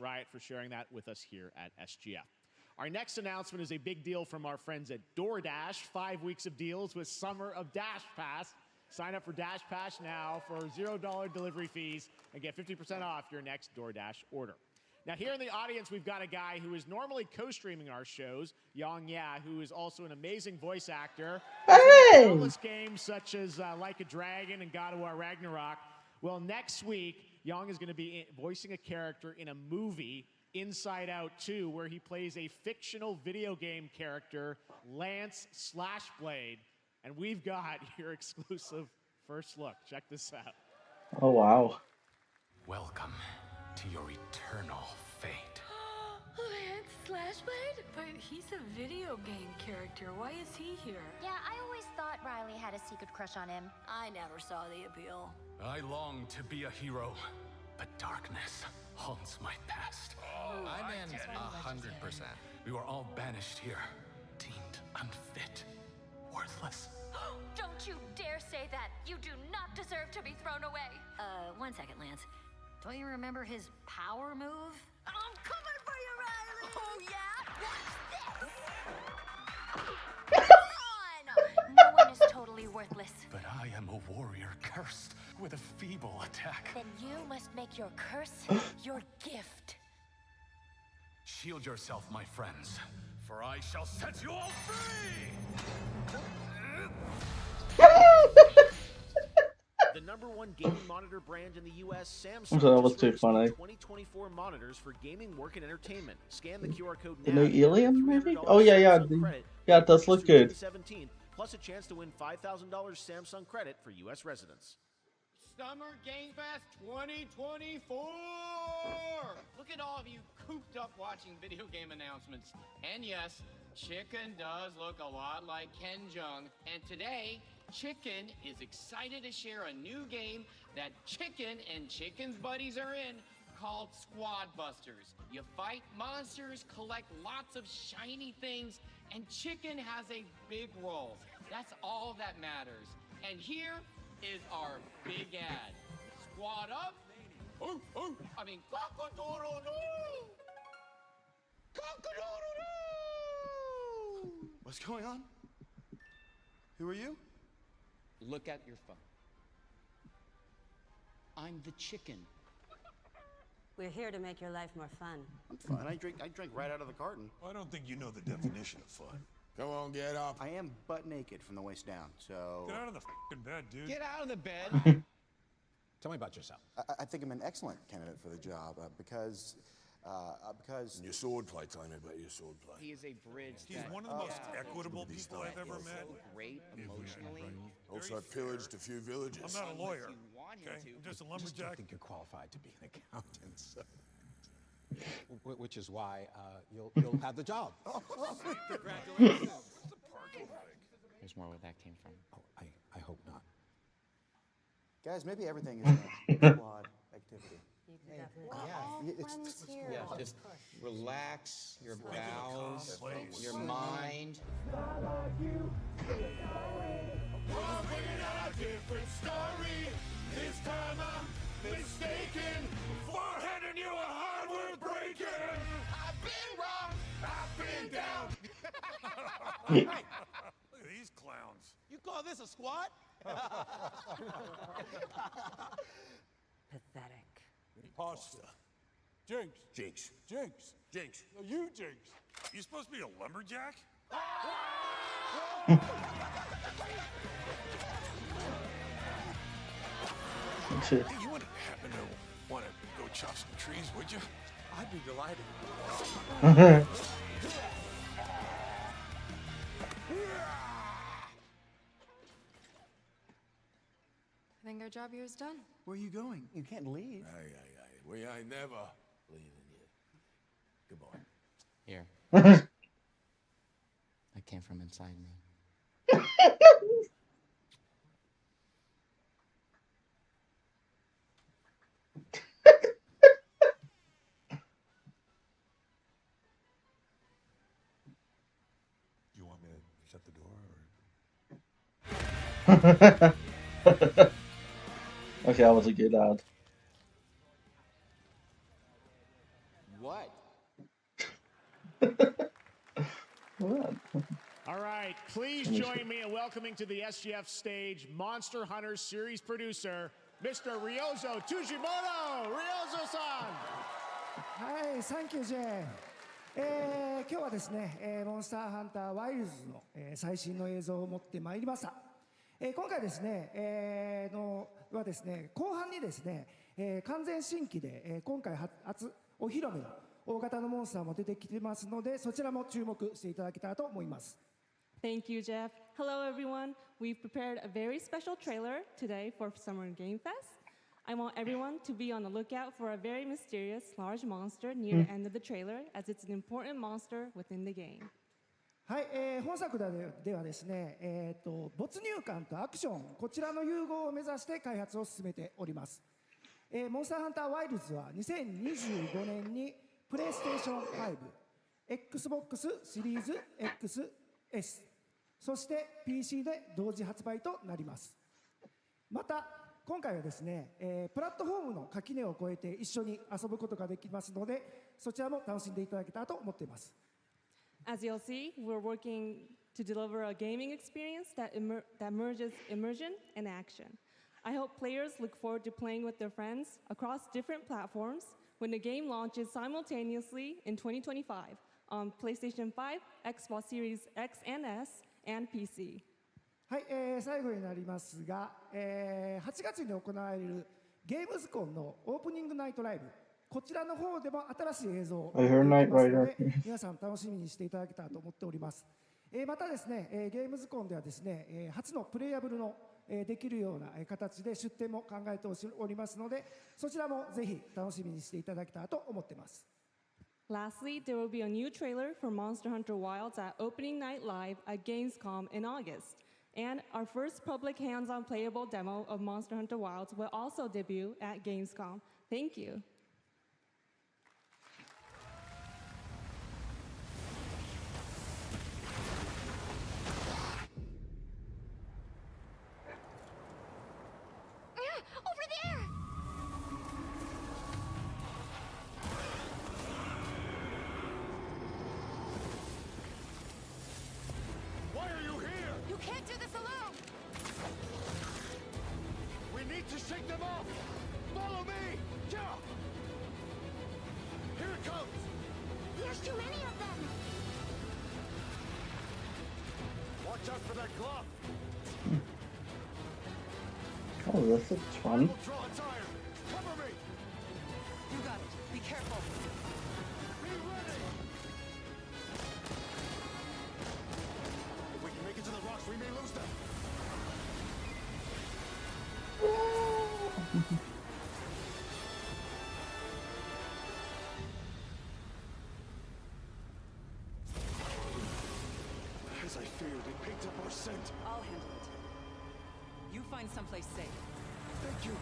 Riot for sharing that with us here at SGF. Our next announcement is a big deal from our friends at DoorDash. 5 weeks of deals with Summer of Dash Pass. Sign up for Dash Pass now for $0 delivery fees and get 50% off your next DoorDash order. Now, here in the audience, we've got a guy who is normally co-streaming our shows, Yang Ya, who is also an amazing voice actor. Hey! Countless games such as Like a Dragon and God of War Ragnarok. Well, next week, Yang is going to be voicing a character in a movie, Inside Out 2, where he plays a fictional video game character, Lance Slashblade. And we've got your exclusive first look. Check this out. Oh, wow. Welcome to your eternal fate. Lance Slashblade? But he's a video game character. Why is he here? Yeah, I always thought Riley had a secret crush on him. I never saw the appeal. I long to be a hero, but darkness haunts my past. I'm in 100%. We were all banished here, deemed unfit, worthless. Don't you dare say that! You do not deserve to be thrown away! 1 second, Lance. Don't you remember his power move? I'm coming for you, Riley! Oh, yeah? Watch this! Come on! No one is totally worthless. But I am a warrior cursed with a feeble attack. Then you must make your curse your gift. Shield yourself, my friends, for I shall set you all free! The #1 gaming monitor brand in the U.S., Samsung, So that was too funny. 2024 monitors for gaming, work, and entertainment. Scan the QR code The now. new Alien movie? Oh, yeah. Yeah, it does look good. 17, plus a chance to win $5,000 Samsung credit for U.S. residents. Summer Game Fest 2024! Look at all of you cooped up watching video game announcements. And yes, Chicken does look a lot like Ken Jeong. And today, Chicken is excited to share a new game that Chicken and Chicken's buddies are in called Squad Busters. You fight monsters, collect lots of shiny things, and chicken has a big role. That's all that matters. And here is our big ad. Squad up. Cock-a-doodle-doo! Cock-a-doodle-doo! What's going on? Who are you? Look at your phone. I'm the chicken. We're here to make your life more fun. I'm fine. I drink right out of the carton. I don't think you know the definition of fun. Come on, get up. I am butt naked from the waist down, so... Get out of the f***ing bed, dude. Get out of the bed. Tell me about yourself. I think I'm an excellent candidate for the job because... Your sword play, tell me about your sword play. He is a bridge. He's one of the most equitable people I've ever met. Great emotionally. Also, I pillaged a few villages. I'm not a lawyer. Okay, I'm just a I lumberjack. don't think you're qualified to be an accountant, so... Which is why you'll have the job. Congratulations. There's more where that came from. Oh, I hope not. Guys, maybe everything is a squad activity. Yeah, just relax your bowels, your mind. I'm bringing out a different story. This time I'm mistaken. For handing you a hardware breaking. I've been wrong. I've been down. Look at these clowns. You call this a squad? Pathetic. Pasta. Jinx. Jinx. Jinx. Jinx. No, you Jinx. You supposed to be a lumberjack? Shit. Hey, you wouldn't happen to want to go chop some trees, would you? I'd be delighted. I think our job here is done. Where are you going? You can't leave. We ain't never leaving you. Goodbye. Here. That came from inside me. You want me to shut the door, or? Okay, that was a good ad. What? What? All right, please join me in welcoming to the SGF stage Monster Hunter series producer, Mr. Ryozo Tujimoto. Ryozo-san. はい、サンキュー J。今日はですね、モンスターハンターワイルズの、最新の映像を持ってまいりました。今回ですね、はですね、後半にですね、完全新規で、今回初お披露目の大型のモンスターも出てきてますので、そちらも注目していただけたらと思います。Thank you, Jeff. Hello, everyone. We've prepared a very special trailer today for Summer Game Fest. I want everyone to be on the lookout for a very mysterious large monster near the end of the trailer, as it's an important monster within the game. はい、本作ではですね、没入感とアクション、こちらの融合を目指して開発を進めております。モンスターハンターワイルズは2025年にプレイステーション5、Xbox シリーズ XS、そして PC で同時発売となります。また今回はですね、プラットフォームの垣根を越えて一緒に遊ぶことができますので、そちらも楽しんでいただけたらと思っています。As you'll see, we're working to deliver a gaming experience that merges immersion and action. I hope players look forward to playing with their friends across different platforms when the game launches simultaneously in 2025 on PlayStation 5, Xbox Series X and S, and PC. はい、最後になりますが、8月に行われるゲームズコンのオープニングナイトライブ、こちらの方でも新しい映像を見ていますので、皆さん楽しみにしていただけたらと思っております。またですね、ゲームズコンではですね、初のプレイヤブルのできるような形で出展も考えておりますので、そちらもぜひ楽しみにしていただけたらと思っています。Lastly, there will be a new trailer for Monster Hunter Wilds at Opening Night Live at Gamescom in August. And our first public hands-on playable demo of Monster Hunter Wilds will also debut at Gamescom. Thank you. need to shake them off! Follow me! Yeah! Here it comes! There's too many of them! Watch out for that glove! Oh, this is fun. Draw its iron! Cover me! You got it. Be careful. Be ready! If we can make it to the rocks, we may lose them. As I feared, it picked up our scent. I'll handle it. You find someplace safe. Thank you.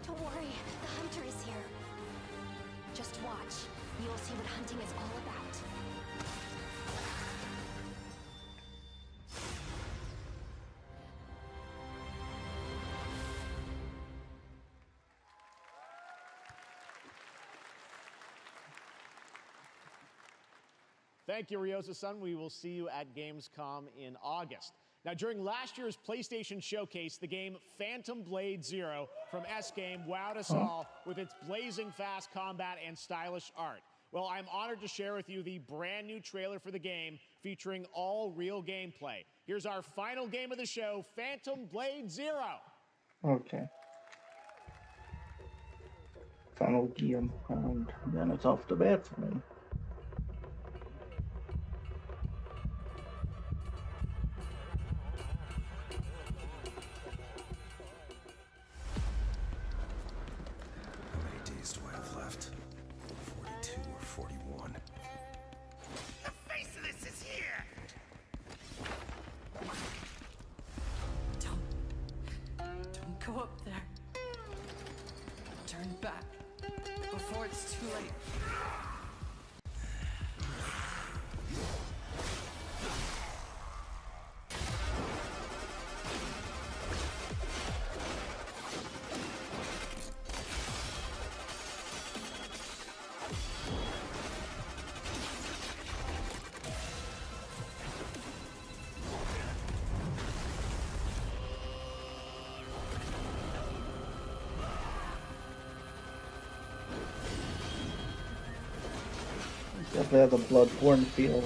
Don't worry, the hunter is here. Just watch. You'll see what hunting is all about. Thank you, Ryosa-san. We will see you at Gamescom in August. Now, during last year's PlayStation Showcase, the game Phantom Blade Zero from S-Game wowed us all with its blazing fast combat and stylish art. Well, I'm honored to share with you the brand new trailer for the game featuring all real gameplay. Here's our final game of the show, Phantom Blade Zero. Okay. Final game, and then it's off the bat for me. How many days do I have left? 42 or 41? The Faceless is here! Don't go up there. Turn back before it's too late. Definitely has a Bloodborne feel,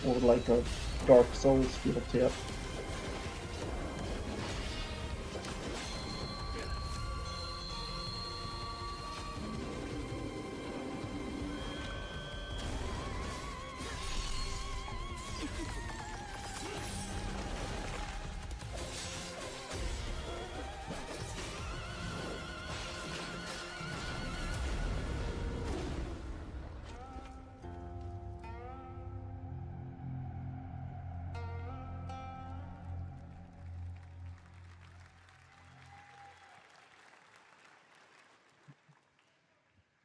or like a Dark Souls feel to it.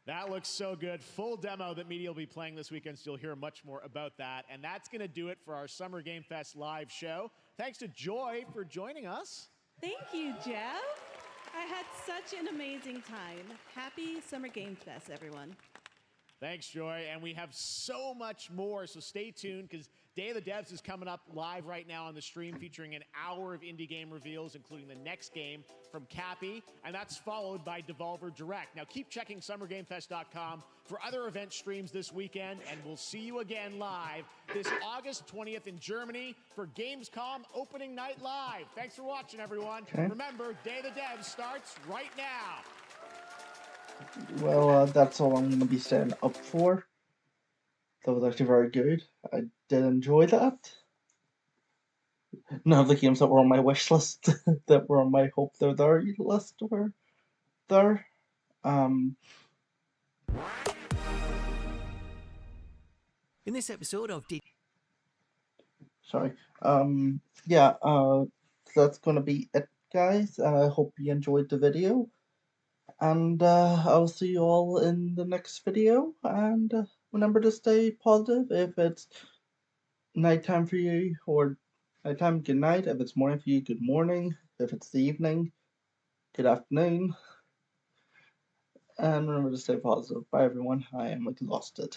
That looks so good. Full demo that media will be playing this weekend, so you'll hear much more about that. And that's going to do it for our Summer Game Fest live show. Thanks to Joy for joining us. Thank you, Jeff. I had such an amazing time. Happy Summer Game Fest, everyone. Thanks, Joy. And we have so much more, so stay tuned because Day of the Devs is coming up live right now on the stream, featuring an hour of indie game reveals, including the next game from Cappy, and that's followed by Devolver Direct. Now keep checking SummerGameFest.com for other event streams this weekend, and we'll see you again live this August 20th in Germany for Gamescom Opening Night Live. Thanks for watching, everyone. Okay. Remember, Day of the Devs starts right now. Well, that's all I'm going to be staying up for. That was actually very good. I did enjoy that. None of the games that were on my wish list, that were on my hope they're there list were there. In this episode of Sorry. Yeah, that's going to be it guys. I hope you enjoyed the video. And I'll see you all in the next video. And remember to stay positive. If it's nighttime for you, or nighttime, good night. If it's morning for you, good morning. If it's the evening, good afternoon. And remember to stay positive. Bye, everyone. I am exhausted.